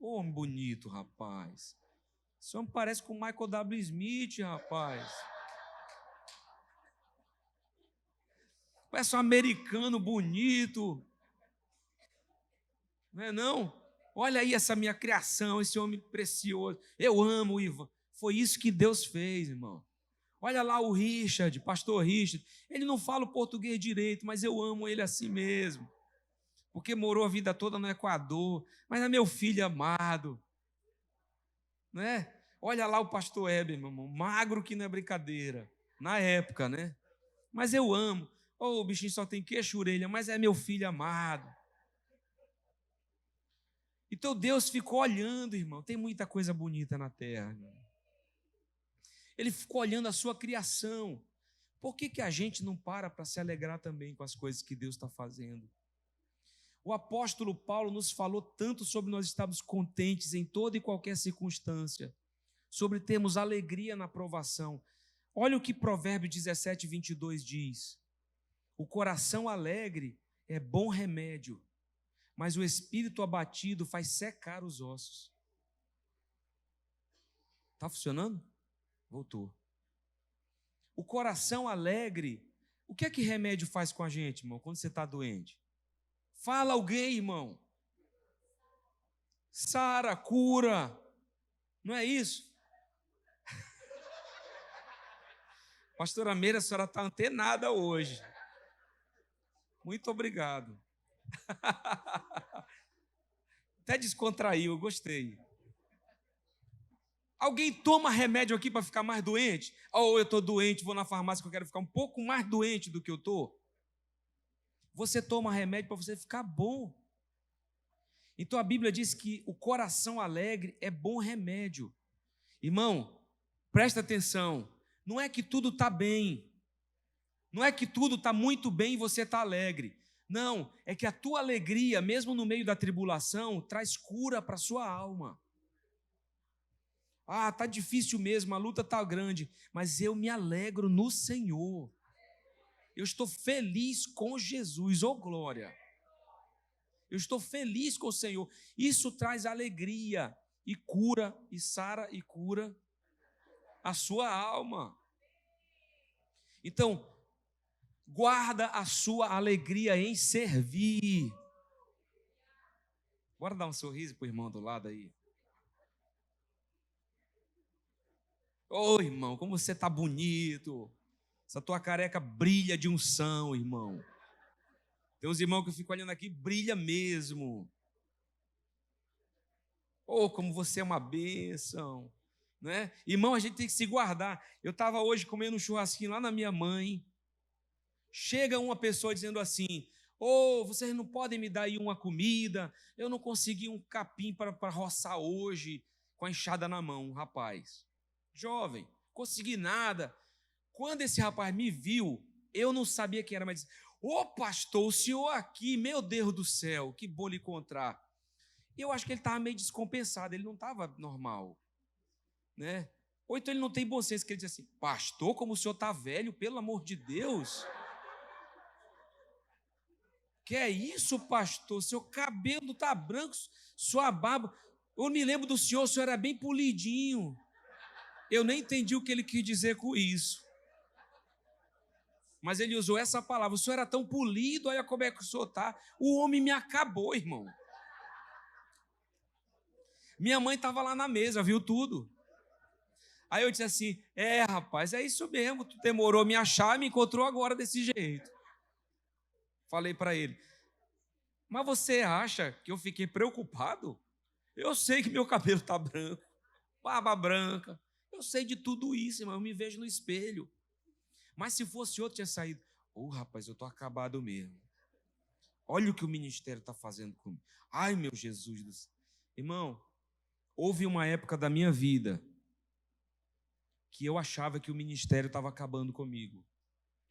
Homem bonito, rapaz. Esse homem parece com o Michael W. Smith, rapaz. Parece um americano bonito. Não é não? Olha aí essa minha criação, esse homem precioso. Eu amo o Ivan. Foi isso que Deus fez, irmão. Olha lá o Richard, pastor Richard. Ele não fala o português direito, mas eu amo ele assim mesmo. Porque morou a vida toda no Equador. Mas é meu filho amado. Né? Olha lá o pastor Heber, meu irmão. Magro que não é brincadeira. Na época, né? Mas eu amo. Oh, o bichinho só tem queixo e orelha, mas é meu filho amado. Então Deus ficou olhando, irmão. Tem muita coisa bonita na terra, irmão. Ele ficou olhando a sua criação. Por que a gente não para se alegrar também com as coisas que Deus está fazendo? O apóstolo Paulo nos falou tanto sobre nós estarmos contentes em toda e qualquer circunstância, sobre termos alegria na provação. Olha o que Provérbios 17, 22 diz. O coração alegre é bom remédio, mas o espírito abatido faz secar os ossos. Está funcionando? Voltou. O coração alegre, o que é que remédio faz com a gente, irmão, quando você está doente? Fala alguém, irmão. Sara, cura. Não é isso? Pastora Meira, a senhora está antenada hoje. Muito obrigado. Até descontraiu, eu gostei. Alguém toma remédio aqui para ficar mais doente? Ou eu estou doente, vou na farmácia que eu quero ficar um pouco mais doente do que eu estou? Você toma remédio para você ficar bom. Então a Bíblia diz que o coração alegre é bom remédio. Irmão, presta atenção. Não é que tudo está bem. Não é que tudo está muito bem e você está alegre. Não, é que a tua alegria, mesmo no meio da tribulação, traz cura para a sua alma. Ah, está difícil mesmo, a luta está grande, mas eu me alegro no Senhor. Eu estou feliz com Jesus, oh glória. Eu estou feliz com o Senhor. Isso traz alegria e cura, e sara e cura a sua alma. Então, guarda a sua alegria em servir. Bora dar um sorriso para o irmão do lado aí. Ô, irmão, como você está bonito. Essa tua careca brilha de unção, irmão. Tem uns irmãos que eu fico olhando aqui, brilha mesmo. Oh, como você é uma bênção. Né? Irmão, a gente tem que se guardar. Eu estava hoje comendo um churrasquinho lá na minha mãe. Chega uma pessoa dizendo assim: oh, vocês não podem me dar aí uma comida? Eu não consegui um capim para roçar hoje com a enxada na mão, rapaz. Jovem, consegui nada. Quando esse rapaz me viu, eu não sabia quem era, mas disse: ô pastor, o senhor aqui, meu Deus do céu, que bom lhe encontrar. Eu acho que ele estava meio descompensado, ele não estava normal, né? Ou então ele não tem bom senso, que ele diz assim: pastor, como o senhor está velho, pelo amor de Deus. Que é isso, pastor? Seu cabelo está branco, sua barba. Eu me lembro do senhor, o senhor era bem polidinho. Eu nem entendi o que ele quis dizer com isso. Mas ele usou essa palavra. O senhor era tão polido, olha como é que o senhor está. O homem me acabou, irmão. Minha mãe estava lá na mesa, viu tudo. Aí eu disse assim, rapaz, é isso mesmo. Tu demorou a me achar, me encontrou agora desse jeito. Falei para ele, mas você acha que eu fiquei preocupado? Eu sei que meu cabelo está branco, barba branca. Eu sei de tudo isso, irmão. Eu me vejo no espelho. Mas se fosse outro, tinha saído. Rapaz, eu estou acabado mesmo. Olha o que o ministério está fazendo comigo. Ai, meu Jesus do céu. Irmão, houve uma época da minha vida que eu achava que o ministério estava acabando comigo.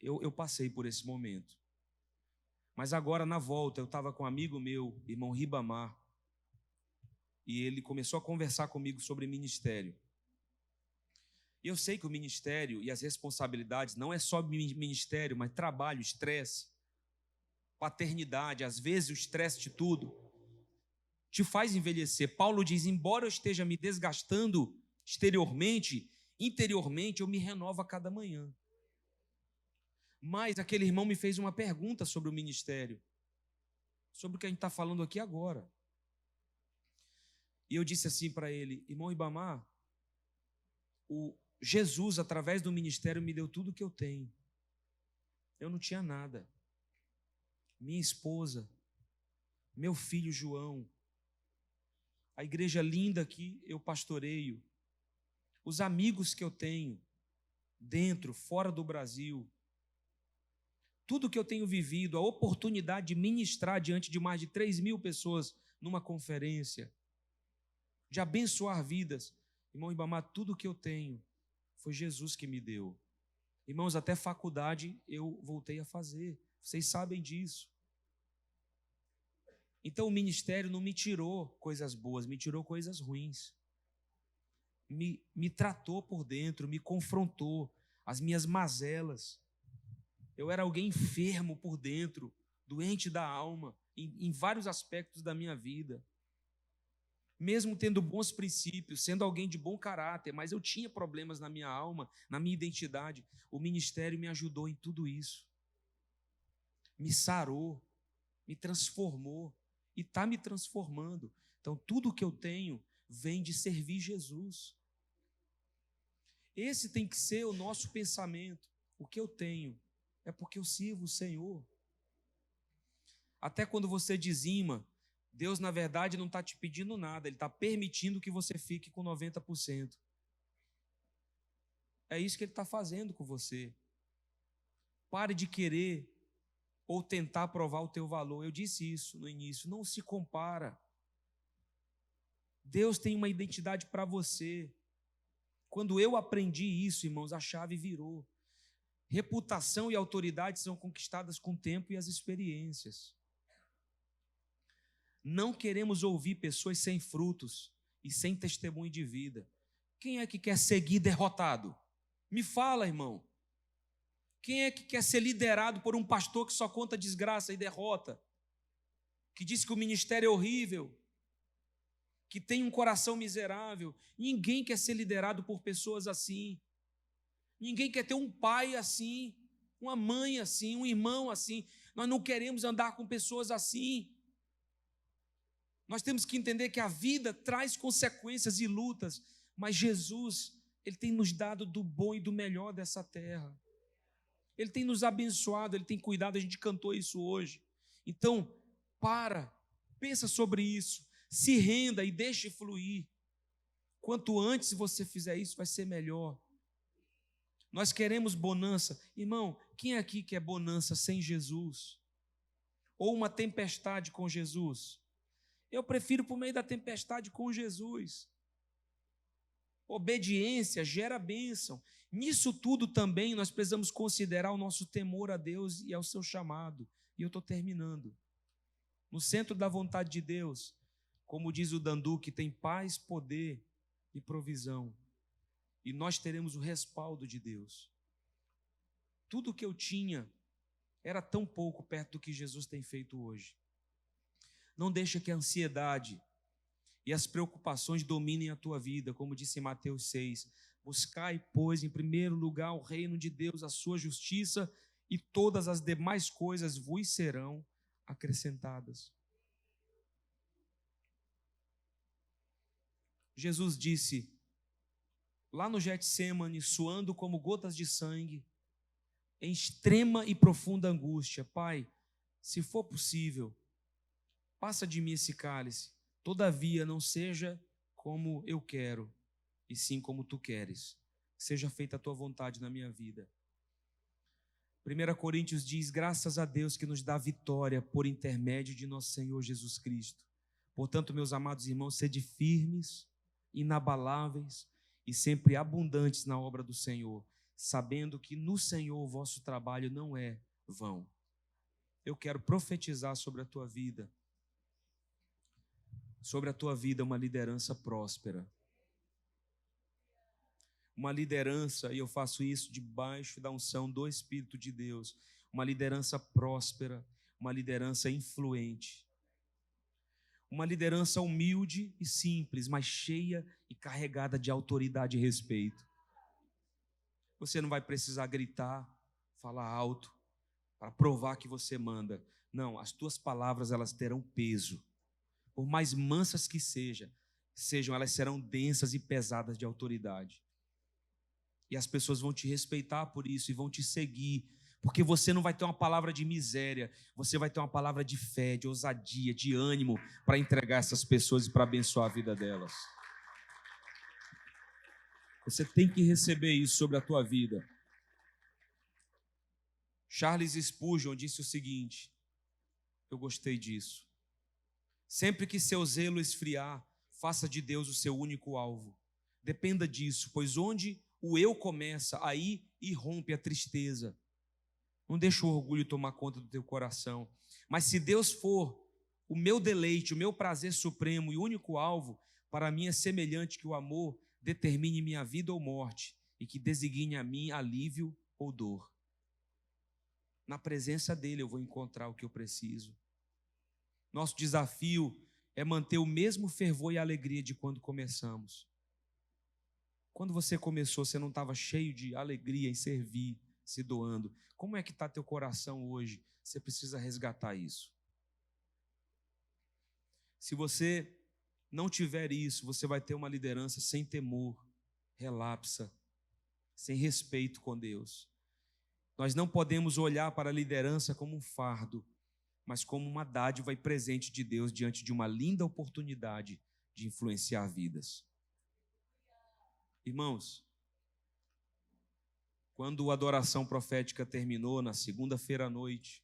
Eu passei por esse momento. Mas agora, na volta, eu estava com um amigo meu, irmão Ribamar, e ele começou a conversar comigo sobre ministério. E eu sei que o ministério e as responsabilidades não é só ministério, mas trabalho, estresse, paternidade, às vezes o estresse de tudo te faz envelhecer. Paulo diz, embora eu esteja me desgastando exteriormente, interiormente eu me renovo a cada manhã. Mas aquele irmão me fez uma pergunta sobre o ministério, sobre o que a gente está falando aqui agora. E eu disse assim para ele, irmão Ribamar, o Jesus, através do ministério, me deu tudo o que eu tenho. Eu não tinha nada. Minha esposa, meu filho João, a igreja linda que eu pastoreio, os amigos que eu tenho, dentro, fora do Brasil, tudo que eu tenho vivido, a oportunidade de ministrar diante de mais de 3.000 pessoas numa conferência, de abençoar vidas. Irmão Ribamar, tudo que eu tenho foi Jesus que me deu. Irmãos, até faculdade eu voltei a fazer. Vocês sabem disso. Então o ministério não me tirou coisas boas, me tirou coisas ruins. Me tratou por dentro, me confrontou, as minhas mazelas. Eu era alguém enfermo por dentro, doente da alma, em vários aspectos da minha vida. Mesmo tendo bons princípios, sendo alguém de bom caráter, mas eu tinha problemas na minha alma, na minha identidade. O ministério me ajudou em tudo isso. Me sarou, me transformou e está me transformando. Então, tudo que eu tenho vem de servir Jesus. Esse tem que ser o nosso pensamento. O que eu tenho é porque eu sirvo o Senhor. Até quando você dizima, Deus, na verdade, não está te pedindo nada, Ele está permitindo que você fique com 90%. É isso que Ele está fazendo com você. Pare de querer ou tentar provar o teu valor. Eu disse isso no início, não se compara. Deus tem uma identidade para você. Quando eu aprendi isso, irmãos, a chave virou. Reputação e autoridade são conquistadas com o tempo e as experiências. Não queremos ouvir pessoas sem frutos e sem testemunho de vida. Quem é que quer seguir derrotado? Me fala, irmão. Quem é que quer ser liderado por um pastor que só conta desgraça e derrota? Que diz que o ministério é horrível? Que tem um coração miserável? Ninguém quer ser liderado por pessoas assim. Ninguém quer ter um pai assim, uma mãe assim, um irmão assim. Nós não queremos andar com pessoas assim. Nós temos que entender que a vida traz consequências e lutas, mas Jesus, Ele tem nos dado do bom e do melhor dessa terra. Ele tem nos abençoado, Ele tem cuidado, a gente cantou isso hoje. Então, pensa sobre isso, se renda e deixe fluir. Quanto antes você fizer isso, vai ser melhor. Nós queremos bonança. Irmão, quem aqui quer bonança sem Jesus? Ou uma tempestade com Jesus? Eu prefiro por meio da tempestade com Jesus. Obediência gera bênção. Nisso tudo também nós precisamos considerar o nosso temor a Deus e ao seu chamado. E eu estou terminando. No centro da vontade de Deus, como diz o Dandu, que tem paz, poder e provisão. E nós teremos o respaldo de Deus. Tudo que eu tinha era tão pouco perto do que Jesus tem feito hoje. Não deixa que a ansiedade e as preocupações dominem a tua vida, como disse em Mateus 6. Buscai, pois, em primeiro lugar o reino de Deus, a sua justiça, e todas as demais coisas vos serão acrescentadas. Jesus disse, lá no Getsêmani, suando como gotas de sangue, em extrema e profunda angústia: Pai, se for possível, passa de mim esse cálice, todavia não seja como eu quero, e sim como tu queres. Seja feita a tua vontade na minha vida. 1 Coríntios diz, graças a Deus que nos dá vitória por intermédio de nosso Senhor Jesus Cristo. Portanto, meus amados irmãos, sede firmes, inabaláveis e sempre abundantes na obra do Senhor, sabendo que no Senhor o vosso trabalho não é vão. Eu quero profetizar sobre a tua vida uma liderança próspera. Uma liderança, e eu faço isso debaixo da unção do Espírito de Deus, uma liderança próspera, uma liderança influente, uma liderança humilde e simples, mas cheia e carregada de autoridade e respeito. Você não vai precisar gritar, falar alto, para provar que você manda. Não, as tuas palavras, elas terão peso. Por mais mansas que sejam, elas serão densas e pesadas de autoridade. E as pessoas vão te respeitar por isso e vão te seguir, porque você não vai ter uma palavra de miséria, você vai ter uma palavra de fé, de ousadia, de ânimo para entregar essas pessoas e para abençoar a vida delas. Você tem que receber isso sobre a tua vida. Charles Spurgeon disse o seguinte, eu gostei disso: sempre que seu zelo esfriar, faça de Deus o seu único alvo. Dependa disso, pois onde o eu começa, aí irrompe a tristeza. Não deixa o orgulho tomar conta do teu coração. Mas se Deus for o meu deleite, o meu prazer supremo e único alvo, para mim é semelhante que o amor determine minha vida ou morte e que designe a mim alívio ou dor. Na presença dele eu vou encontrar o que eu preciso. Nosso desafio é manter o mesmo fervor e alegria de quando começamos. Quando você começou, você não estava cheio de alegria em servir, se doando. Como é que está teu coração hoje? Você precisa resgatar isso. Se você não tiver isso, você vai ter uma liderança sem temor, relapsa, sem respeito com Deus. Nós não podemos olhar para a liderança como um fardo, mas como uma dádiva e presente de Deus diante de uma linda oportunidade de influenciar vidas. Irmãos, quando a adoração profética terminou na segunda-feira à noite,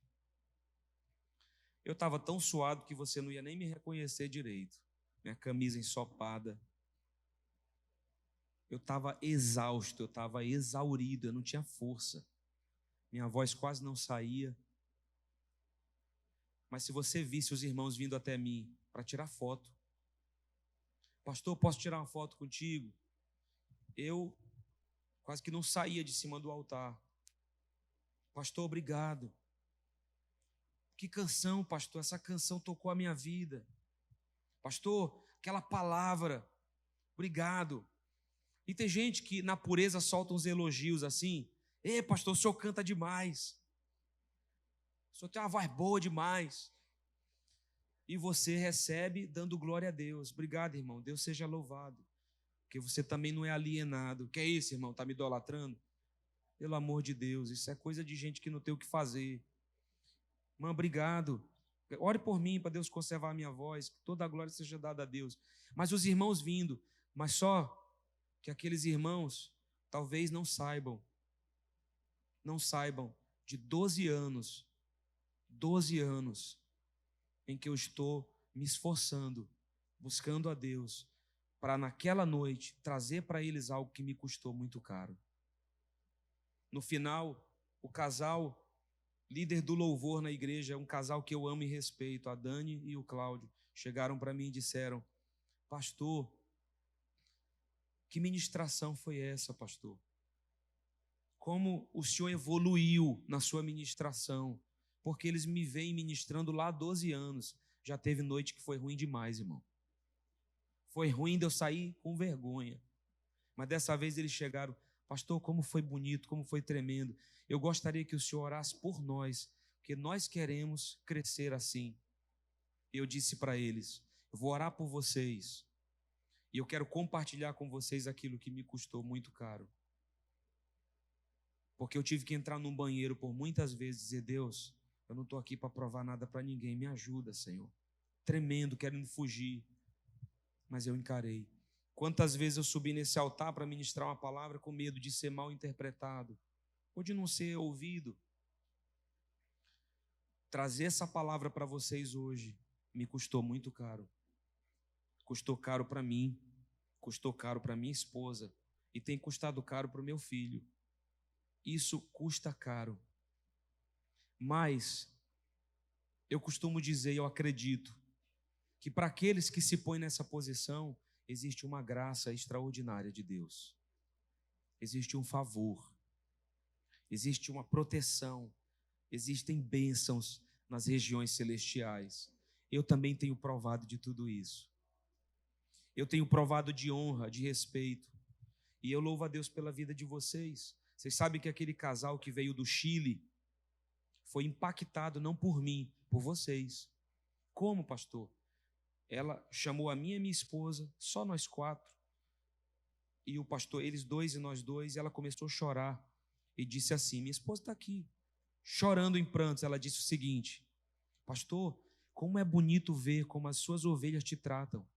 eu estava tão suado que você não ia nem me reconhecer direito. Minha camisa ensopada. Eu estava exausto, eu estava exaurido, eu não tinha força. Minha voz quase não saía. Mas se você visse os irmãos vindo até mim para tirar foto, pastor, posso tirar uma foto contigo? Eu quase que não saía de cima do altar. Pastor, obrigado. Que canção, pastor, essa canção tocou a minha vida. Pastor, aquela palavra, obrigado. E tem gente que na pureza solta uns elogios assim. Ei, pastor, o senhor canta demais. O senhor tem uma voz boa demais. E você recebe dando glória a Deus. Obrigado, irmão, Deus seja louvado. Porque você também não é alienado. Que é isso, irmão? Está me idolatrando? Pelo amor de Deus, isso é coisa de gente que não tem o que fazer. Irmão, obrigado. Ore por mim para Deus conservar a minha voz, que toda a glória seja dada a Deus. Mas os irmãos vindo, mas só que aqueles irmãos talvez não saibam de 12 anos em que eu estou me esforçando, buscando a Deus, para naquela noite trazer para eles algo que me custou muito caro. No final, o casal líder do louvor na igreja, um casal que eu amo e respeito, a Dani e o Cláudio, chegaram para mim e disseram: pastor, que ministração foi essa, pastor? Como o senhor evoluiu na sua ministração? Porque eles me veem ministrando lá há 12 anos. Já teve noite que foi ruim demais, irmão. Foi ruim de eu sair com vergonha. Mas dessa vez eles chegaram: Pastor, como foi bonito, como foi tremendo. Eu gostaria que o senhor orasse por nós, porque nós queremos crescer assim. Eu disse para eles, eu vou orar por vocês, e eu quero compartilhar com vocês aquilo que me custou muito caro. Porque eu tive que entrar num banheiro por muitas vezes e dizer, Deus, eu não estou aqui para provar nada para ninguém, me ajuda, Senhor. Tremendo, querendo fugir, mas eu encarei. Quantas vezes eu subi nesse altar para ministrar uma palavra com medo de ser mal interpretado, ou de não ser ouvido. Trazer essa palavra para vocês hoje me custou muito caro. Custou caro para mim, custou caro para minha esposa e tem custado caro para o meu filho. Isso custa caro. Mas eu costumo dizer, eu acredito, que para aqueles que se põem nessa posição, existe uma graça extraordinária de Deus. Existe um favor, existe uma proteção, existem bênçãos nas regiões celestiais. Eu também tenho provado de tudo isso. Eu tenho provado de honra, de respeito. E eu louvo a Deus pela vida de vocês. Vocês sabem que aquele casal que veio do Chile foi impactado não por mim, por vocês. Como, pastor? Ela chamou a minha e minha esposa, só nós 4. E o pastor, eles 2 e nós 2, e ela começou a chorar. E disse assim, minha esposa está aqui, chorando em prantos. Ela disse o seguinte, pastor, como é bonito ver como as suas ovelhas te tratam.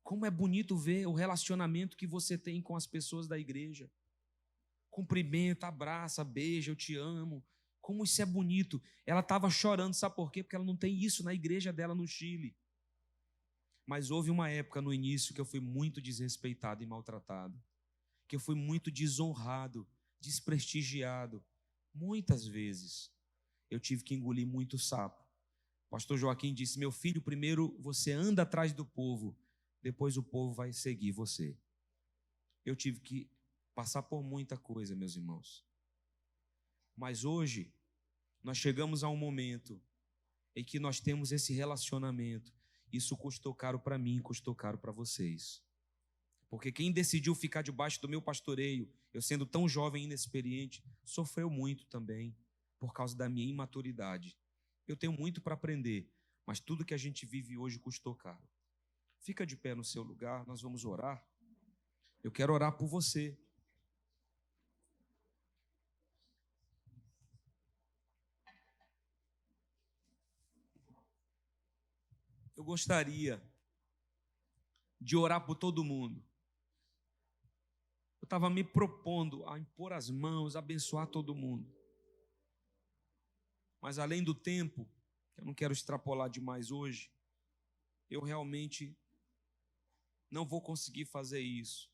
Como é bonito ver o relacionamento que você tem com as pessoas da igreja. Cumprimenta, abraça, beija, eu te amo. Como isso é bonito. Ela estava chorando, sabe por quê? Porque ela não tem isso na igreja dela no Chile. Mas houve uma época no início que eu fui muito desrespeitado e maltratado. Que eu fui muito desonrado, desprestigiado. Muitas vezes eu tive que engolir muito sapo. O pastor Joaquim disse, meu filho, primeiro você anda atrás do povo, depois o povo vai seguir você. Eu tive que passar por muita coisa, meus irmãos. Mas hoje, nós chegamos a um momento em que nós temos esse relacionamento. Isso custou caro para mim, custou caro para vocês. Porque quem decidiu ficar debaixo do meu pastoreio, eu sendo tão jovem e inexperiente, sofreu muito também, por causa da minha imaturidade. Eu tenho muito para aprender, mas tudo que a gente vive hoje custou caro. Fica de pé no seu lugar, nós vamos orar. Eu quero orar por você. Eu gostaria de orar por todo mundo. Eu estava me propondo a impor as mãos, abençoar todo mundo. Mas além do tempo, eu não quero extrapolar demais hoje, eu realmente não vou conseguir fazer isso.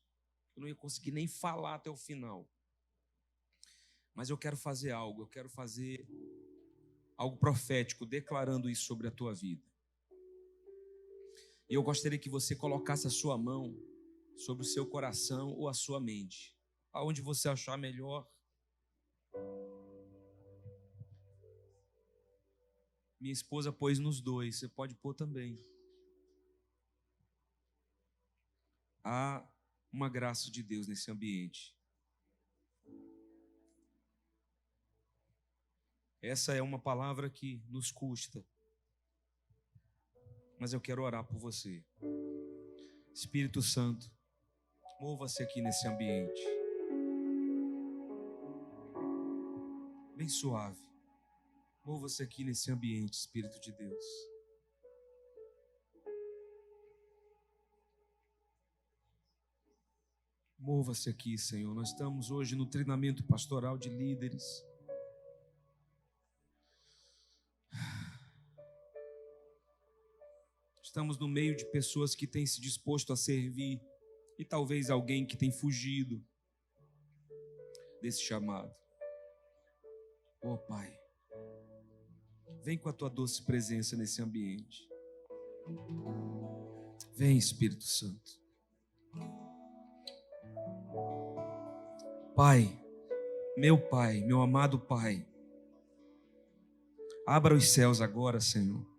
Eu não ia conseguir nem falar até o final. Mas eu quero fazer algo, eu quero fazer algo profético, declarando isso sobre a tua vida. E eu gostaria que você colocasse a sua mão sobre o seu coração ou a sua mente, aonde você achar melhor. Minha esposa pôs nos dois, você pode pôr também. Há uma graça de Deus nesse ambiente. Essa é uma palavra que nos custa, mas eu quero orar por você. Espírito Santo, mova-se aqui nesse ambiente. Bem suave. Mova-se aqui nesse ambiente, Espírito de Deus. Mova-se aqui, Senhor. Nós estamos hoje no treinamento pastoral de líderes. Estamos no meio de pessoas que têm se disposto a servir e talvez alguém que tem fugido desse chamado. Oh, Pai, vem com a tua doce presença nesse ambiente. Vem, Espírito Santo. Pai, meu amado Pai, abra os céus agora, Senhor.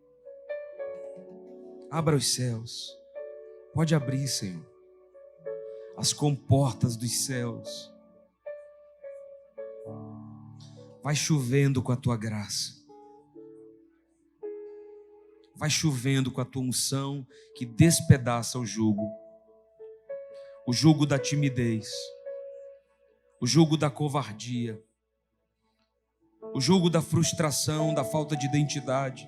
Abra os céus. Pode abrir, Senhor. as comportas dos céus. Vai chovendo com a tua graça. Vai chovendo com a tua unção que despedaça o jugo da timidez, o jugo da covardia, o jugo da frustração, da falta de identidade,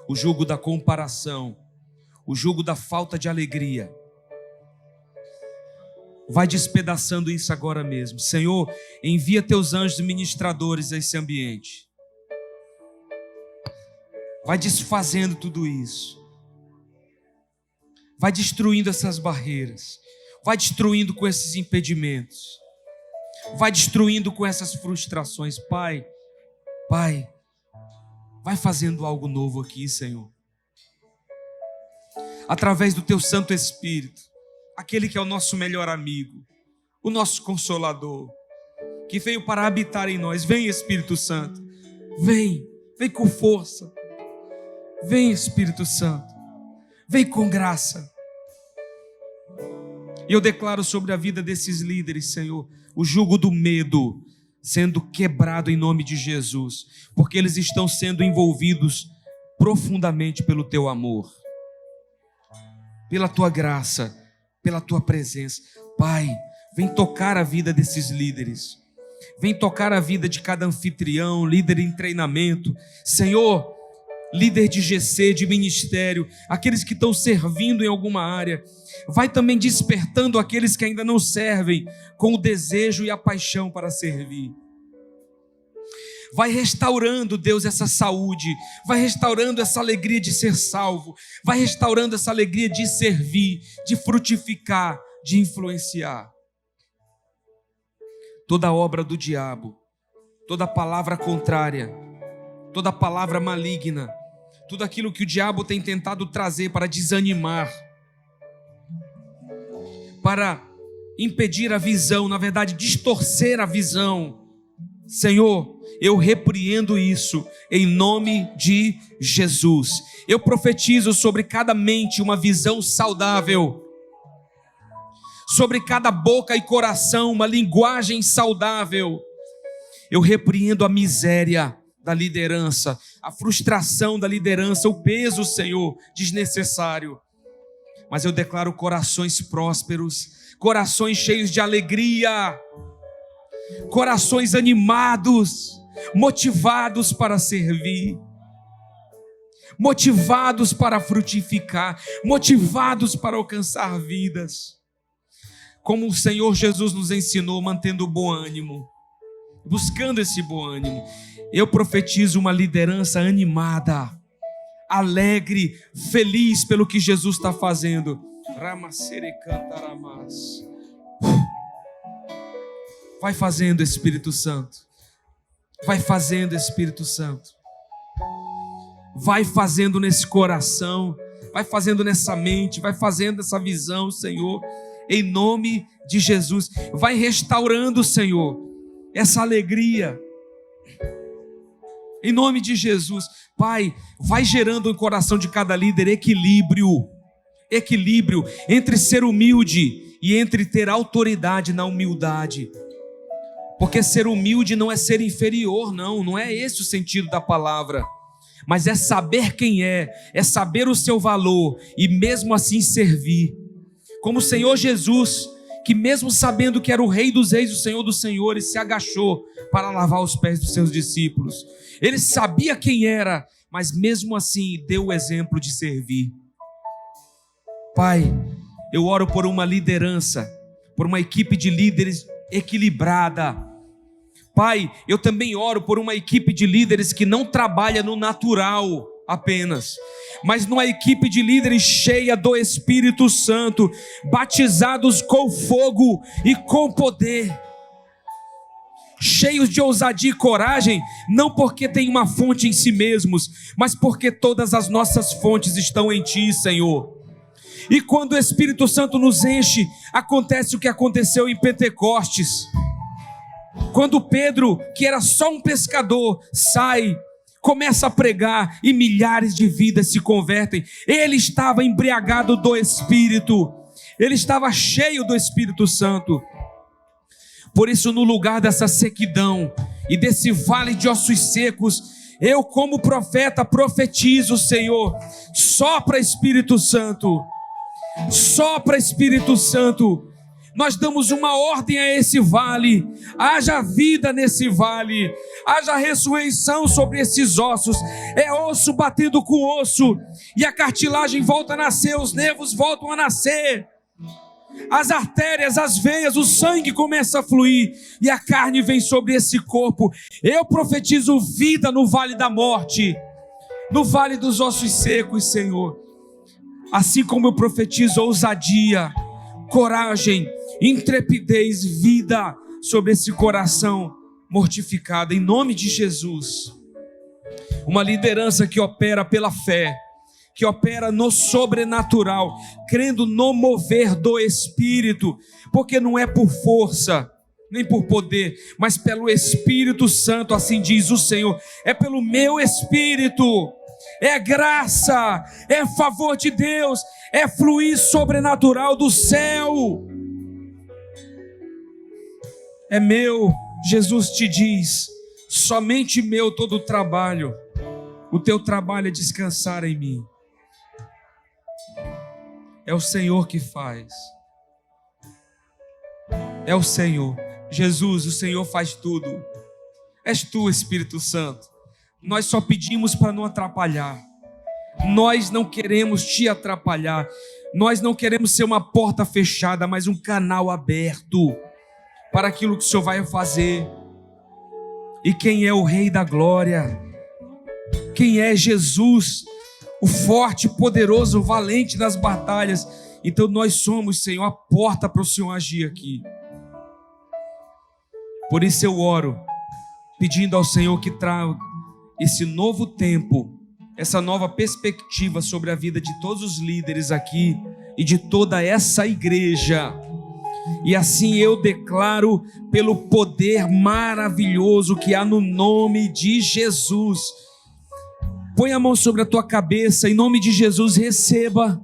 o jugo da comparação, o jugo da falta de alegria. Vai despedaçando isso agora mesmo. Senhor, envia teus anjos ministradores a esse ambiente. Vai desfazendo tudo isso. Vai destruindo essas barreiras. Vai destruindo com esses impedimentos. Vai destruindo com essas frustrações. Pai, vai fazendo algo novo aqui, Senhor. Através do teu Santo Espírito. Aquele que é o nosso melhor amigo, o nosso consolador, que veio para habitar em nós. Vem, Espírito Santo, vem com força, vem, Espírito Santo, vem com graça. E eu declaro sobre a vida desses líderes, Senhor, o jugo do medo sendo quebrado em nome de Jesus, porque eles estão sendo envolvidos profundamente pelo teu amor, pela tua graça, pela tua presença. Pai, vem tocar a vida desses líderes, vem tocar a vida de cada anfitrião, líder em treinamento, Senhor, líder de GC, de ministério, aqueles que estão servindo em alguma área. Vai também despertando aqueles que ainda não servem, com o desejo e a paixão para servir. Vai restaurando, Deus, essa saúde, vai restaurando essa alegria de ser salvo, vai restaurando essa alegria de servir, de frutificar, de influenciar. Toda obra do diabo, toda palavra contrária, toda palavra maligna, tudo aquilo que o diabo tem tentado trazer para desanimar, para impedir a visão, na verdade, distorcer a visão, Senhor, eu repreendo isso em nome de Jesus. Eu profetizo sobre cada mente uma visão saudável, sobre cada boca e coração uma linguagem saudável. Eu repreendo a miséria da liderança, a frustração da liderança, o peso, Senhor, desnecessário. Mas eu declaro corações prósperos, corações cheios de alegria, corações animados, motivados para servir, motivados para frutificar, motivados para alcançar vidas, como o Senhor Jesus nos ensinou, mantendo o bom ânimo, buscando esse bom ânimo. Eu profetizo uma liderança animada, alegre, feliz pelo que Jesus está fazendo. Vai fazendo, Espírito Santo. Vai fazendo, Espírito Santo. Vai fazendo nesse coração, vai fazendo nessa mente, vai fazendo essa visão, Senhor, em nome de Jesus. Vai restaurando, Senhor, essa alegria, em nome de Jesus. Pai, vai gerando no coração de cada líder equilíbrio entre ser humilde e entre ter autoridade na humildade. Porque ser humilde não é ser inferior, não é esse o sentido da palavra, mas é saber quem é saber o seu valor e mesmo assim servir. Como o Senhor Jesus, que mesmo sabendo que era o Rei dos Reis, o Senhor dos Senhores, se agachou para lavar os pés dos seus discípulos. Ele sabia quem era, mas mesmo assim deu o exemplo de servir. Pai, eu oro por uma liderança, por uma equipe de líderes equilibrada. Pai, eu também oro por uma equipe de líderes que não trabalha no natural apenas, mas numa equipe de líderes cheia do Espírito Santo, batizados com fogo e com poder, cheios de ousadia e coragem, não porque tem uma fonte em si mesmos, mas porque todas as nossas fontes estão em Ti, Senhor. E quando o Espírito Santo nos enche, acontece o que aconteceu em Pentecostes. Quando Pedro, que era só um pescador, sai, começa a pregar e milhares de vidas se convertem. Ele estava embriagado do Espírito. ele estava cheio do Espírito Santo. Por isso, no lugar dessa sequidão e desse vale de ossos secos, eu, como profeta, profetizo, Senhor, sopra Espírito Santo, sopra Espírito Santo. Nós damos uma ordem a esse vale, haja vida nesse vale, haja ressurreição sobre esses ossos, é osso batendo com osso, e a cartilagem volta a nascer, os nervos voltam a nascer, as artérias, as veias, o sangue começa a fluir, e a carne vem sobre esse corpo. Eu profetizo vida no vale da morte, no vale dos ossos secos, Senhor, assim como eu profetizo ousadia, coragem, intrepidez, vida sobre esse coração mortificado, em nome de Jesus. Uma liderança que opera pela fé, que opera no sobrenatural, crendo no mover do Espírito, porque não é por força, nem por poder, mas pelo Espírito Santo, assim diz o Senhor, é pelo meu Espírito, é graça, é favor de Deus, é fluir sobrenatural do céu. É meu, Jesus te diz, somente meu todo o trabalho, o teu trabalho é descansar em mim. É o Senhor que faz, é o Senhor. Jesus, o Senhor faz tudo, és tu, Espírito Santo. Nós só pedimos para não atrapalhar, nós não queremos te atrapalhar, nós não queremos ser uma porta fechada, mas um canal aberto para aquilo que o Senhor vai fazer. E quem é o Rei da Glória? Quem é Jesus? O forte, poderoso, valente nas batalhas. Então nós somos, Senhor, a porta para o Senhor agir aqui. Por isso eu oro, pedindo ao Senhor que traga esse novo tempo, essa nova perspectiva sobre a vida de todos os líderes aqui e de toda essa igreja. E assim eu declaro, pelo poder maravilhoso que há no nome de Jesus. Põe a mão sobre a tua cabeça, em nome de Jesus, receba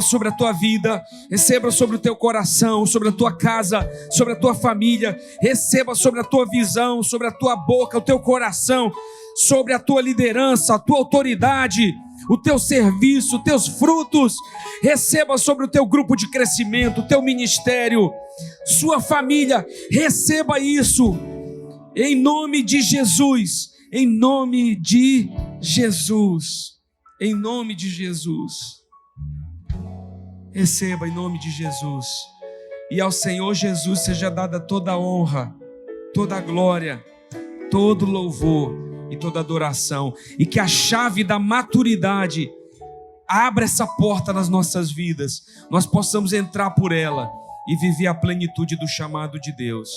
sobre a tua vida, receba sobre o teu coração, sobre a tua casa, sobre a tua família, receba sobre a tua visão, sobre a tua boca, o teu coração, sobre a tua liderança, a tua autoridade, o teu serviço, os teus frutos. Receba sobre o teu grupo de crescimento, o teu ministério, sua família, receba isso, em nome de Jesus, em nome de Jesus, em nome de Jesus. Receba em nome de Jesus. E ao Senhor Jesus seja dada toda a honra, toda a glória, todo louvor e toda adoração. E que a chave da maturidade abra essa porta nas nossas vidas, nós possamos entrar por ela e viver a plenitude do chamado de Deus.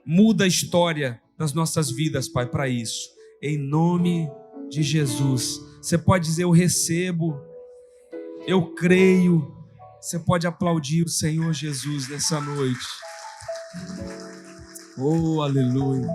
Muda a história das nossas vidas, Pai, para isso, em nome de Jesus. Você pode dizer: eu recebo, eu creio. Você pode aplaudir o Senhor Jesus nessa noite. Oh, aleluia.